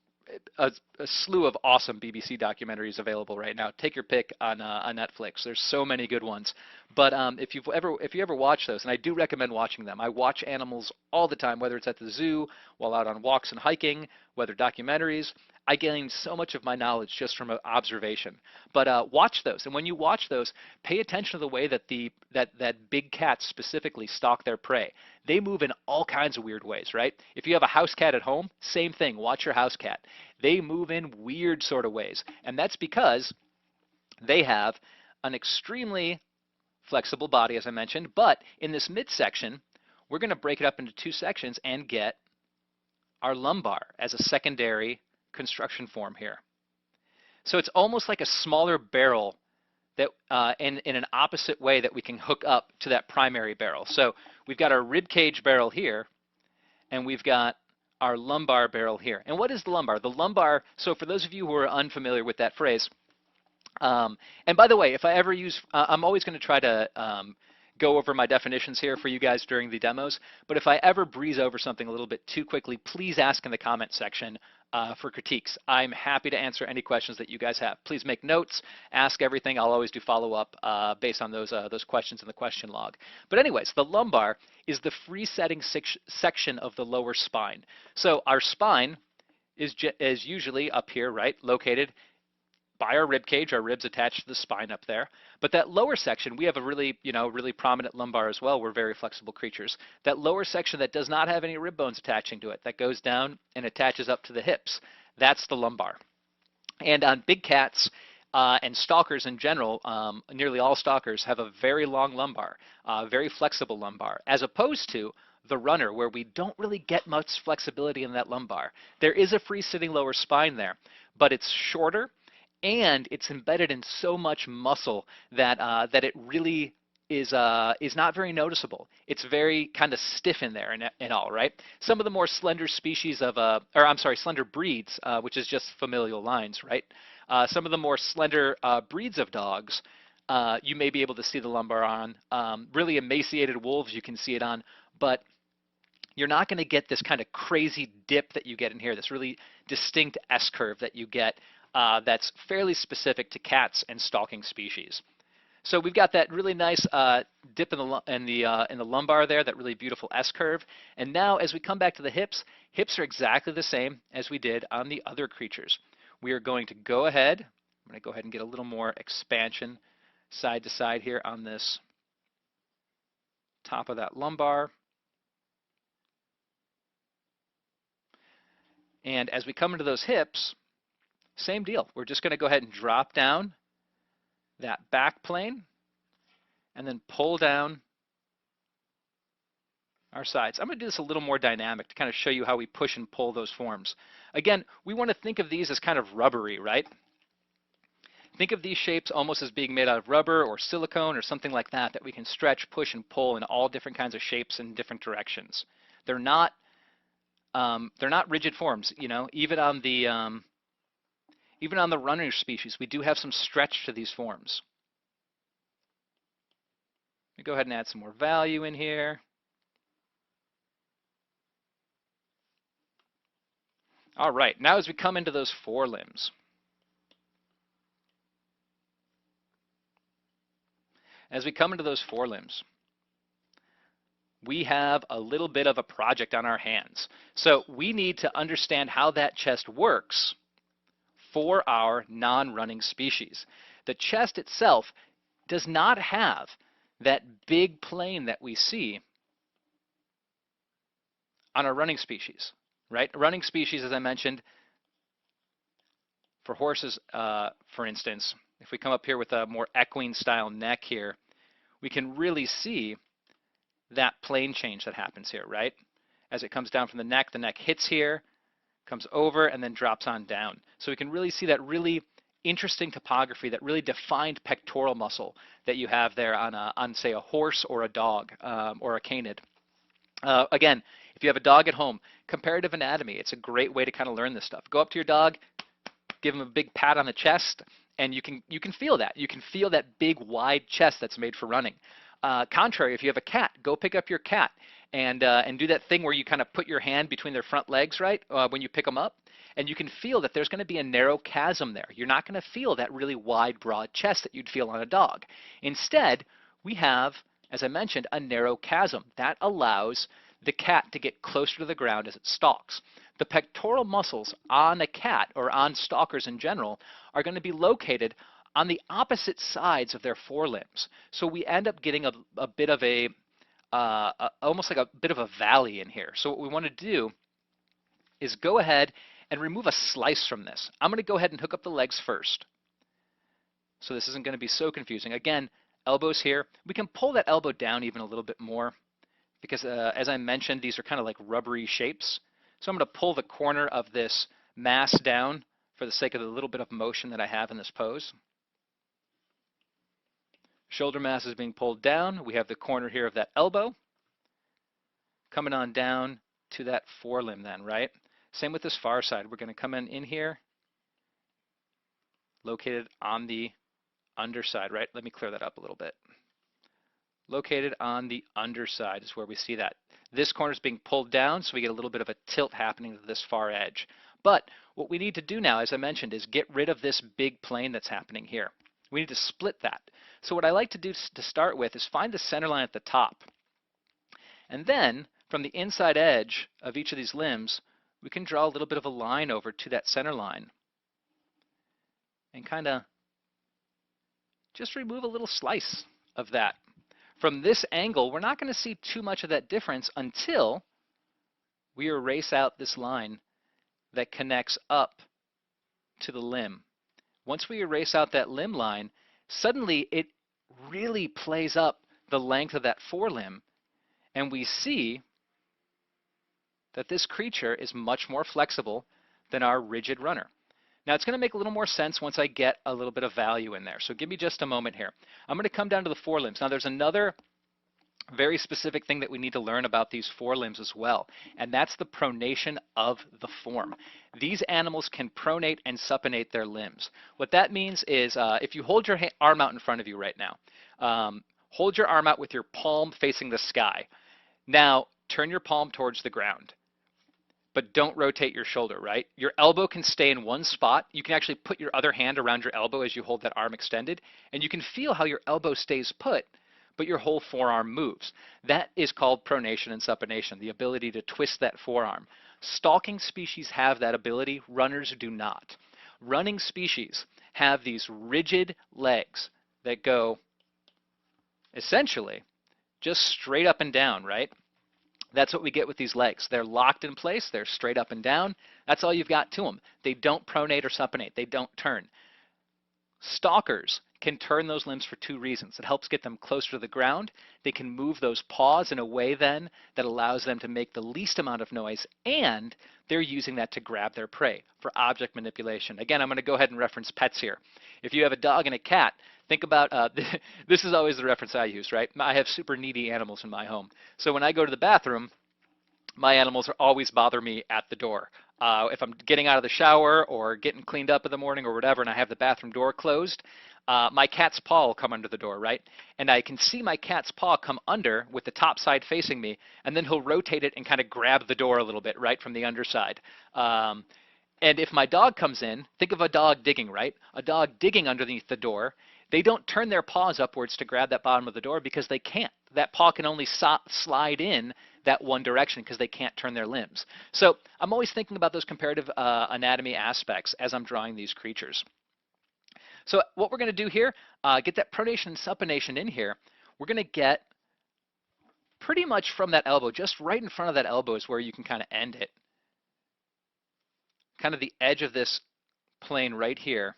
a slew of awesome BBC documentaries available right now. Take your pick on Netflix. There's so many good ones. But if you ever watch those, and I do recommend watching them. I watch animals all the time, whether it's at the zoo, while out on walks and hiking, whether documentaries. I gain so much of my knowledge just from observation. But watch those, and when you watch those, pay attention to the way that that big cats specifically stalk their prey. They move in all kinds of weird ways, right? If you have a house cat at home, same thing. Watch your house cat. They move in weird sort of ways, and that's because they have an extremely flexible body, as I mentioned. But in this midsection, we're going to break it up into two sections and get our lumbar as a secondary construction form here. So it's almost like a smaller barrel that in an opposite way that we can hook up to that primary barrel. So we've got our rib cage barrel here, and we've got our lumbar barrel here. And what is the lumbar? The lumbar, so for those of you who are unfamiliar with that phrase, and by the way, if I ever use, I'm always going to try to go over my definitions here for you guys during the demos, but if I ever breeze over something a little bit too quickly, please ask in the comment section for critiques. I'm happy to answer any questions that you guys have. Please make notes, ask everything. I'll always do follow-up based on those questions in the question log. But anyways, the lumbar is the free-setting section of the lower spine. So our spine is usually up here, right, located by our rib cage. Our ribs attached to the spine up there. But that lower section, we have a really, really prominent lumbar as well. We're very flexible creatures. That lower section that does not have any rib bones attaching to it, that goes down and attaches up to the hips, that's the lumbar. And on big cats and stalkers in general, nearly all stalkers have a very long lumbar, very flexible lumbar, as opposed to the runner, where we don't really get much flexibility in that lumbar. There is a free-sitting lower spine there, but it's shorter, and it's embedded in so much muscle that that it really is not very noticeable. It's very kind of stiff in there and all, right? Some of the more slender species of, slender breeds, which is just familial lines, right? Some of the more slender breeds of dogs, you may be able to see the lumbar on. Really emaciated wolves, you can see it on, but you're not going to get this kind of crazy dip that you get in here, this really distinct S-curve that you get. That's fairly specific to cats and stalking species. So we've got that really nice dip in the lumbar there, that really beautiful S-curve. And now as we come back to the hips, hips are exactly the same as we did on the other creatures. We are going to go ahead I'm going to go ahead and get a little more expansion side to side here on this top of that lumbar. And as we come into those hips, same deal. We're just going to go ahead and drop down that back plane and then pull down our sides. I'm going to do this a little more dynamic to kind of show you how we push and pull those forms. Again, we want to think of these as kind of rubbery, right? Think of these shapes almost as being made out of rubber or silicone or something like that, that we can stretch, push, and pull in all different kinds of shapes in different directions. They're not rigid forms, you know. Even on the runner species, we do have some stretch to these forms. Let me go ahead and add some more value in here. All right, now as we come into those forelimbs, we have a little bit of a project on our hands. So we need to understand how that chest works for our non-running species. The chest itself does not have that big plane that we see on our running species, right? A running species, as I mentioned, for horses, for instance, if we come up here with a more equine style neck here, we can really see that plane change that happens here, right? As it comes down from the neck hits here, comes over, and then drops on down. So we can really see that really interesting topography, that really defined pectoral muscle that you have there on say, a horse or a dog or a canid. Again, if you have a dog at home, comparative anatomy, it's a great way to kind of learn this stuff. Go up to your dog, give him a big pat on the chest, and you can feel that. You can feel that big, wide chest that's made for running. Contrary, if you have a cat, go pick up your cat and do that thing where you kind of put your hand between their front legs, right, when you pick them up, and you can feel that there's going to be a narrow chasm there. You're not going to feel that really wide, broad chest that you'd feel on a dog. Instead, we have, as I mentioned, a narrow chasm. That allows the cat to get closer to the ground as it stalks. The pectoral muscles on a cat, or on stalkers in general, are going to be located on the opposite sides of their forelimbs. So we end up getting a bit of almost like a bit of a valley in here. So what we want to do is go ahead and remove a slice from this. I'm going to go ahead and hook up the legs first. So this isn't going to be so confusing. Again, elbows here. We can pull that elbow down even a little bit more because, as I mentioned, these are kind of like rubbery shapes. So I'm going to pull the corner of this mass down for the sake of the little bit of motion that I have in this pose. Shoulder mass is being pulled down. We have the corner here of that elbow coming on down to that forelimb then, right? Same with this far side. We're going to come in here, located on the underside, right? Let me clear that up a little bit. Located on the underside is where we see that. This corner is being pulled down, so we get a little bit of a tilt happening to this far edge. But what we need to do now, as I mentioned, is get rid of this big plane that's happening here. We need to split that. So what I like to do to start with is find the center line at the top. And then, from the inside edge of each of these limbs, we can draw a little bit of a line over to that center line. And kind of just remove a little slice of that. From this angle, we're not going to see too much of that difference until we erase out this line that connects up to the limb. Once we erase out that limb line, suddenly it really plays up the length of that forelimb, and we see that this creature is much more flexible than our rigid runner. Now it's going to make a little more sense once I get a little bit of value in there. So give me just a moment here. I'm going to come down to the forelimbs. Now there's another very specific thing that we need to learn about these forelimbs as well, and that's the pronation of the form. These animals can pronate and supinate their limbs. What that means is if you hold your arm out in front of you right now, hold your arm out with your palm facing the sky. Now turn your palm towards the ground, but don't rotate your shoulder, right? Your elbow can stay in one spot. You can actually put your other hand around your elbow as you hold that arm extended, and you can feel how your elbow stays put, but your whole forearm moves. That is called pronation and supination, the ability to twist that forearm. Stalking species have that ability, runners do not. Running species have these rigid legs that go essentially just straight up and down, right? That's what we get with these legs. They're locked in place. They're straight up and down. That's all you've got to them. They don't pronate or supinate. They don't turn. Stalkers can turn those limbs for two reasons. It helps get them closer to the ground. They can move those paws in a way then that allows them to make the least amount of noise, and they're using that to grab their prey for object manipulation. Again, I'm going to go ahead and reference pets here. If you have a dog and a cat, think about, this is always the reference I use, right? I have super needy animals in my home. So when I go to the bathroom, my animals always bother me at the door. If I'm getting out of the shower or getting cleaned up in the morning or whatever and I have the bathroom door closed, my cat's paw will come under the door, right? And I can see my cat's paw come under with the top side facing me, and then he'll rotate it and kind of grab the door a little bit, right, from the underside. And if my dog comes in, think of a dog digging, right? A dog digging underneath the door, they don't turn their paws upwards to grab that bottom of the door because they can't. That paw can only slide in that one direction because they can't turn their limbs. So I'm always thinking about those comparative anatomy aspects as I'm drawing these creatures. So what we're going to do here, get that pronation and supination in here. We're going to get pretty much from that elbow, just right in front of that elbow is where you can kind of end it. Kind of the edge of this plane right here.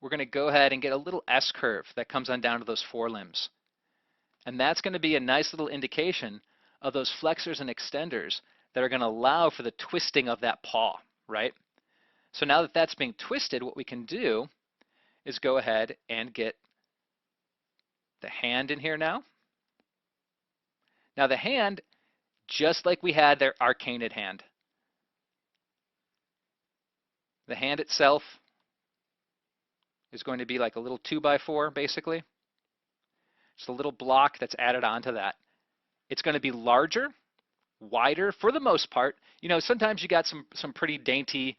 We're going to go ahead and get a little S curve that comes on down to those forelimbs. And that's going to be a nice little indication of those flexors and extenders that are going to allow for the twisting of that paw, right? So now that that's being twisted, what we can do is go ahead and get the hand in here now. Now the hand, just like we had our canid hand. The hand itself is going to be like a little 2x4, basically. Just a little block that's added onto that. It's going to be larger, wider for the most part. You know, sometimes you got some pretty dainty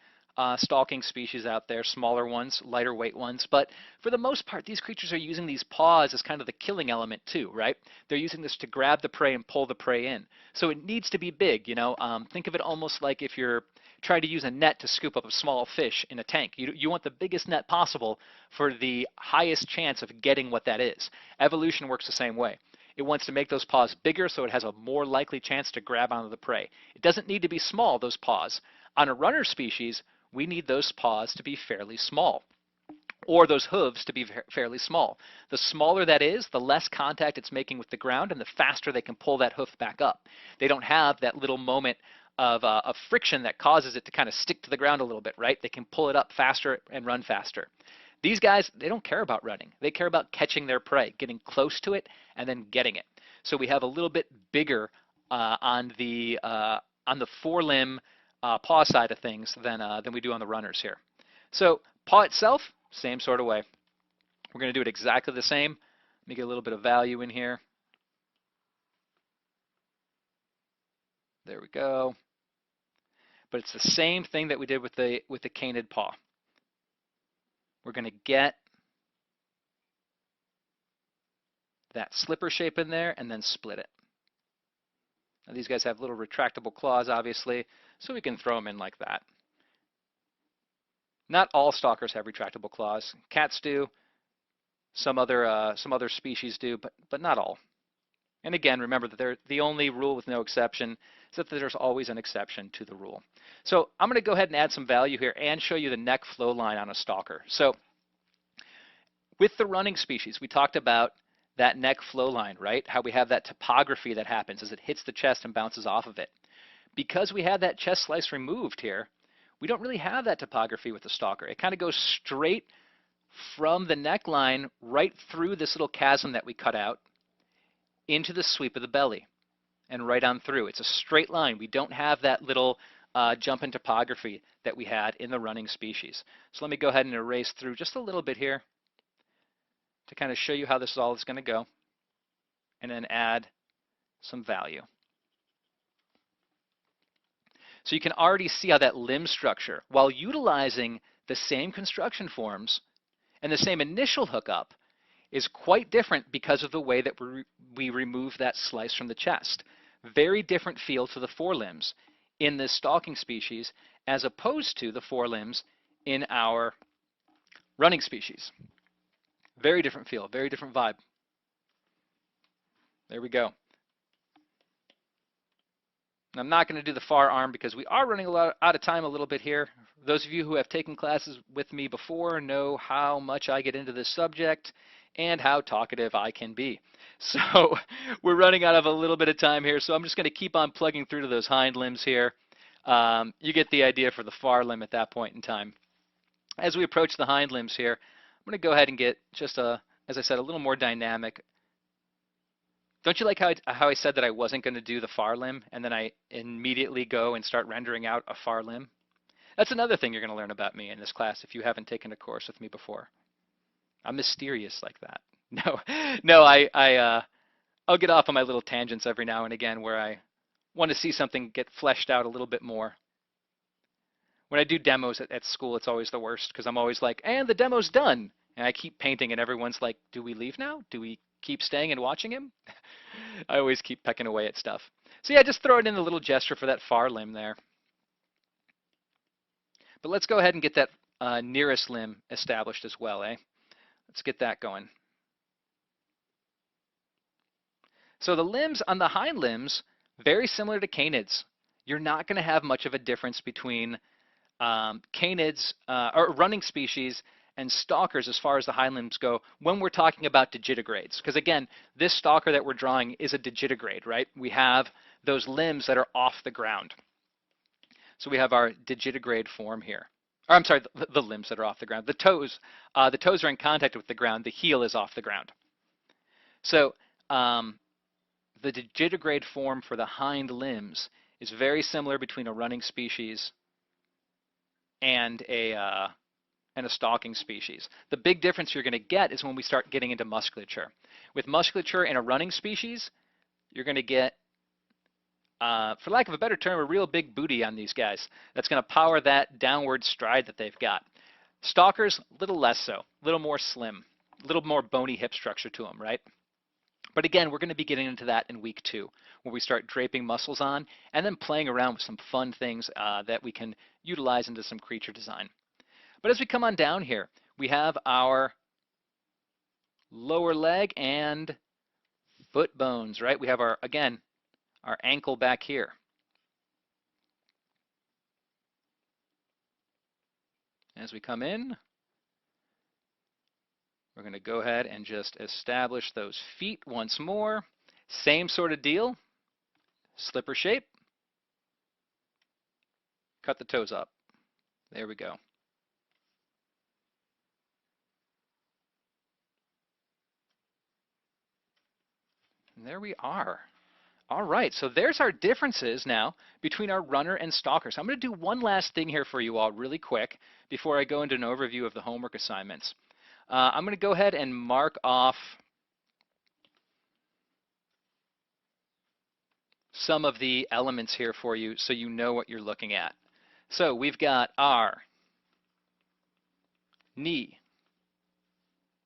stalking species out there, smaller ones, lighter weight ones, but for the most part, these creatures are using these paws as kind of the killing element too, right? They're using this to grab the prey and pull the prey in. So it needs to be big, you know. Think of it almost like if you're trying to use a net to scoop up a small fish in a tank. You want the biggest net possible for the highest chance of getting what that is. Evolution works the same way. It wants to make those paws bigger so it has a more likely chance to grab onto the prey. It doesn't need to be small, those paws. On a runner species, we need those paws to be fairly small, or those hooves to be fairly small. The smaller that is, the less contact it's making with the ground, and the faster they can pull that hoof back up. They don't have that little moment of friction that causes it to kind of stick to the ground a little bit, right? They can pull it up faster and run faster. These guys, they don't care about running. They care about catching their prey, getting close to it, and then getting it. So we have a little bit bigger on the forelimb paw side of things than we do on the runners here. So paw itself, same sort of way. We're going to do it exactly the same. Let me get a little bit of value in here. There we go. But it's the same thing that we did with the canid paw. We're going to get that slipper shape in there and then split it. Now these guys have little retractable claws, obviously, so we can throw them in like that. Not all stalkers have retractable claws. Cats do. Some other species do, but not all. And again, remember that the only rule with no exception is that there's always an exception to the rule. So I'm going to go ahead and add some value here and show you the neck flow line on a stalker. So with the running species, we talked about that neck flow line, right? How we have that topography that happens as it hits the chest and bounces off of it. Because we had that chest slice removed here, we don't really have that topography with the stalker. It kind of goes straight from the neckline right through this little chasm that we cut out into the sweep of the belly and right on through. It's a straight line. We don't have that little jump in topography that we had in the running species. So let me go ahead and erase through just a little bit here to kind of show you how this all is going to go, and then add some value. So you can already see how that limb structure, while utilizing the same construction forms and the same initial hookup, is quite different because of the way that we remove that slice from the chest. Very different feel to the forelimbs in this stalking species as opposed to the forelimbs in our Running species. Very different feel, very different vibe. There we go. I'm not going to do the far arm because we are running out of time a little bit here. Those of you who have taken classes with me before know how much I get into this subject and how talkative I can be. So we're running out of a little bit of time here, so I'm just going to keep on plugging through to those hind limbs here. You get the idea for the far limb at that point in time. As we approach the hind limbs here, I'm going to go ahead and get just as I said, a little more dynamic. Don't you like how I said that I wasn't going to do the far limb, and then I immediately go and start rendering out a far limb? That's another thing you're going to learn about me in this class if you haven't taken a course with me before. I'm mysterious like that. No, I'll get off on my little tangents every now and again where I want to see something get fleshed out a little bit more. When I do demos at school, it's always the worst because I'm always like, and the demo's done. And I keep painting and everyone's like, do we leave now? Do we keep staying and watching him? I always keep pecking away at stuff. So yeah, just throw it in a little gesture for that far limb there. But let's go ahead and get that nearest limb established as well, eh? Let's get that going. So the limbs on the hind limbs, very similar to canids. You're not going to have much of a difference between canids or running species and stalkers as far as the hind limbs go when we're talking about digitigrades. Because again, this stalker that we're drawing is a digitigrade, right? We have those limbs that are off the ground. So we have our digitigrade form here. Or I'm sorry, the limbs that are off the ground. The toes are in contact with the ground. The heel is off the ground. So the digitigrade form for the hind limbs is very similar between a running species and a stalking species. The big difference you're going to get is when we start getting into musculature. With musculature in a running species, you're going to get, for lack of a better term, a real big booty on these guys. That's going to power that downward stride that they've got. Stalkers, a little less so, a little more slim, a little more bony hip structure to them, right? But again, we're going to be getting into that in week 2, where we start draping muscles on and then playing around with some fun things that we can utilize into some creature design. But as we come on down here, we have our lower leg and foot bones, right? We have our, again, our ankle back here. As we come in, we're going to go ahead and just establish those feet once more. Same sort of deal, slipper shape. Cut the toes up. There we go. And there we are. All right, so there's our differences now between our runner and stalker. So I'm going to do one last thing here for you all really quick before I go into an overview of the homework assignments. I'm going to go ahead and mark off some of the elements here for you so you know what you're looking at. So we've got our knee.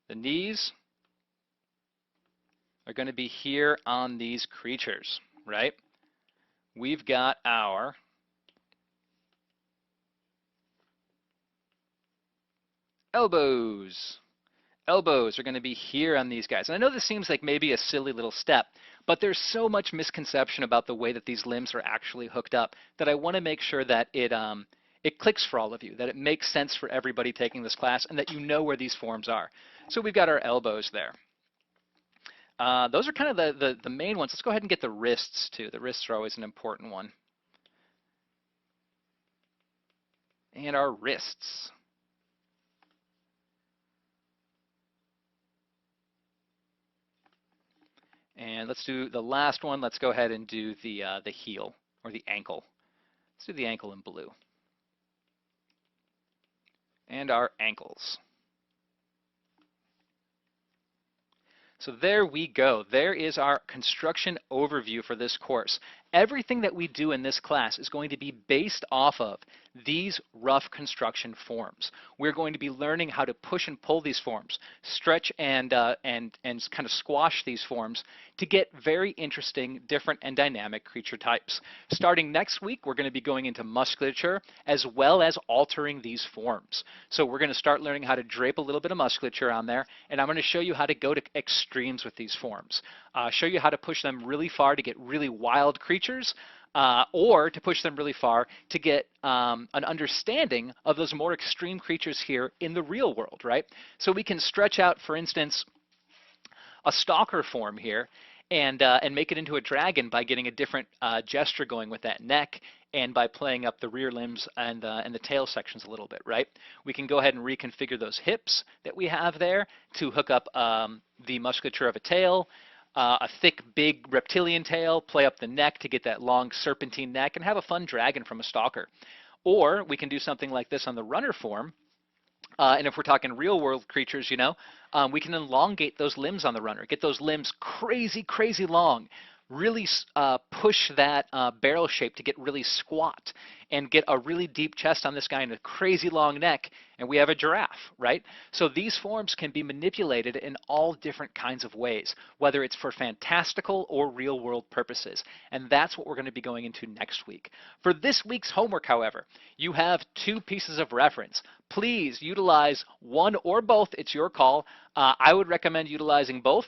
The knees are going to be here on these creatures, right? We've got our elbows. Elbows are going to be here on these guys. And I know this seems like maybe a silly little step, but there's so much misconception about the way that these limbs are actually hooked up that I want to make sure that it clicks for all of you, that it makes sense for everybody taking this class, and that you know where these forms are. So we've got our elbows there. Those are kind of the main ones. Let's go ahead and get the wrists too. The wrists are always an important one. And our wrists. And let's do the last one. Let's go ahead and do the heel or the ankle. Let's do the ankle in blue. And our ankles. So there we go. There is our construction overview for this course. Everything that we do in this class is going to be based off of these rough construction forms. We're going to be learning how to push and pull these forms, stretch and kind of squash these forms to get very interesting, different, and dynamic creature types. Starting next week, we're going to be going into musculature as well as altering these forms. So we're going to start learning how to drape a little bit of musculature on there, and I'm going to show you how to go to extremes with these forms. Show you how to push them really far to get really wild creatures, or to push them really far to get an understanding of those more extreme creatures here in the real world, right? So we can stretch out, for instance, a stalker form here and make it into a dragon by getting a different gesture going with that neck and by playing up the rear limbs and the tail sections a little bit, right? We can go ahead and reconfigure those hips that we have there to hook up the musculature of a tail, a thick, big reptilian tail, play up the neck to get that long serpentine neck, and have a fun dragon from a stalker. Or we can do something like this on the runner form. And if we're talking real world creatures, you know, we can elongate those limbs on the runner, get those limbs crazy, crazy long, really push that barrel shape to get really squat and get a really deep chest on this guy and a crazy long neck, and we have a giraffe, right? So these forms can be manipulated in all different kinds of ways, whether it's for fantastical or real world purposes. And that's what we're going to be going into next week. For this week's homework, however, you have 2 pieces of reference. Please utilize one or both. It's your call. I would recommend utilizing both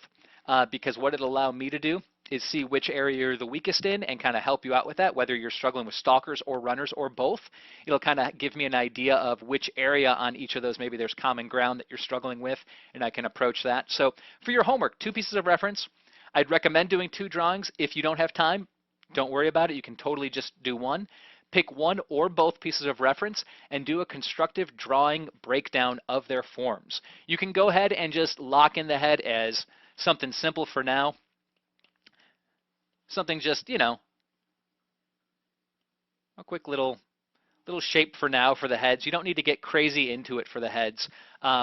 because what it'll allow me to do is see which area you're the weakest in and kind of help you out with that, whether you're struggling with stalkers or runners or both. It'll kind of give me an idea of which area on each of those maybe there's common ground that you're struggling with, and I can approach that. So for your homework, 2 pieces of reference. I'd recommend doing 2 drawings. If you don't have time, don't worry about it. You can totally just do one. Pick one or both pieces of reference and do a constructive drawing breakdown of their forms. You can go ahead and just lock in the head as something simple for now. Something just, you know, a quick little shape for now for the heads. You don't need to get crazy into it for the heads.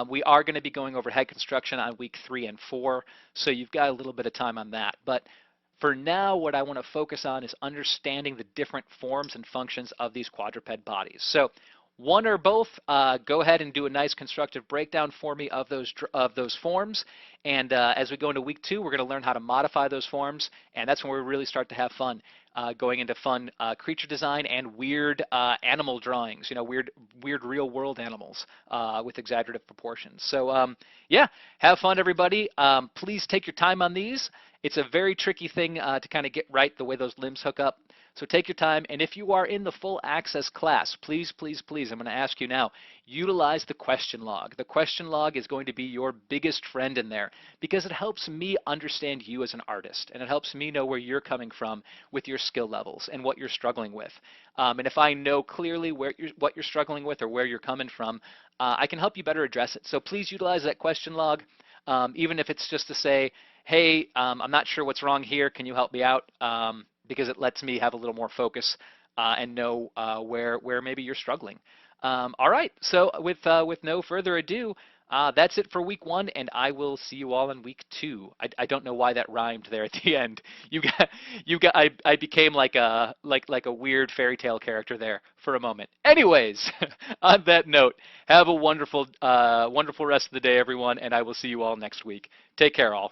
We are going to be going over head construction on week 3 and 4, so you've got a little bit of time on that. But for now, what I want to focus on is understanding the different forms and functions of these quadruped bodies. So one or both, go ahead and do a nice constructive breakdown for me of those forms. And as we go into week 2, we're going to learn how to modify those forms, and that's when we really start to have fun, going into fun creature design and weird animal drawings, you know, weird real world animals with exaggerative proportions. So yeah, have fun, everybody. Please take your time on these. It's a very tricky thing to kind of get right the way those limbs hook up. So take your time, and if you are in the full access class, please, please, please, I'm going to ask you now, utilize the question log. The question log is going to be your biggest friend in there because it helps me understand you as an artist, and it helps me know where you're coming from with your skill levels and what you're struggling with. And if I know clearly what you're struggling with or where you're coming from, I can help you better address it. So please utilize that question log, even if it's just to say, hey, I'm not sure what's wrong here. Can you help me out? Because it lets me have a little more focus and know where maybe you're struggling. All right, so with no further ado, that's it for week 1, and I will see you all in week 2. I don't know why that rhymed there at the end. I became like a weird fairy tale character there for a moment. Anyways, on that note, have a wonderful rest of the day, everyone, and I will see you all next week. Take care, all.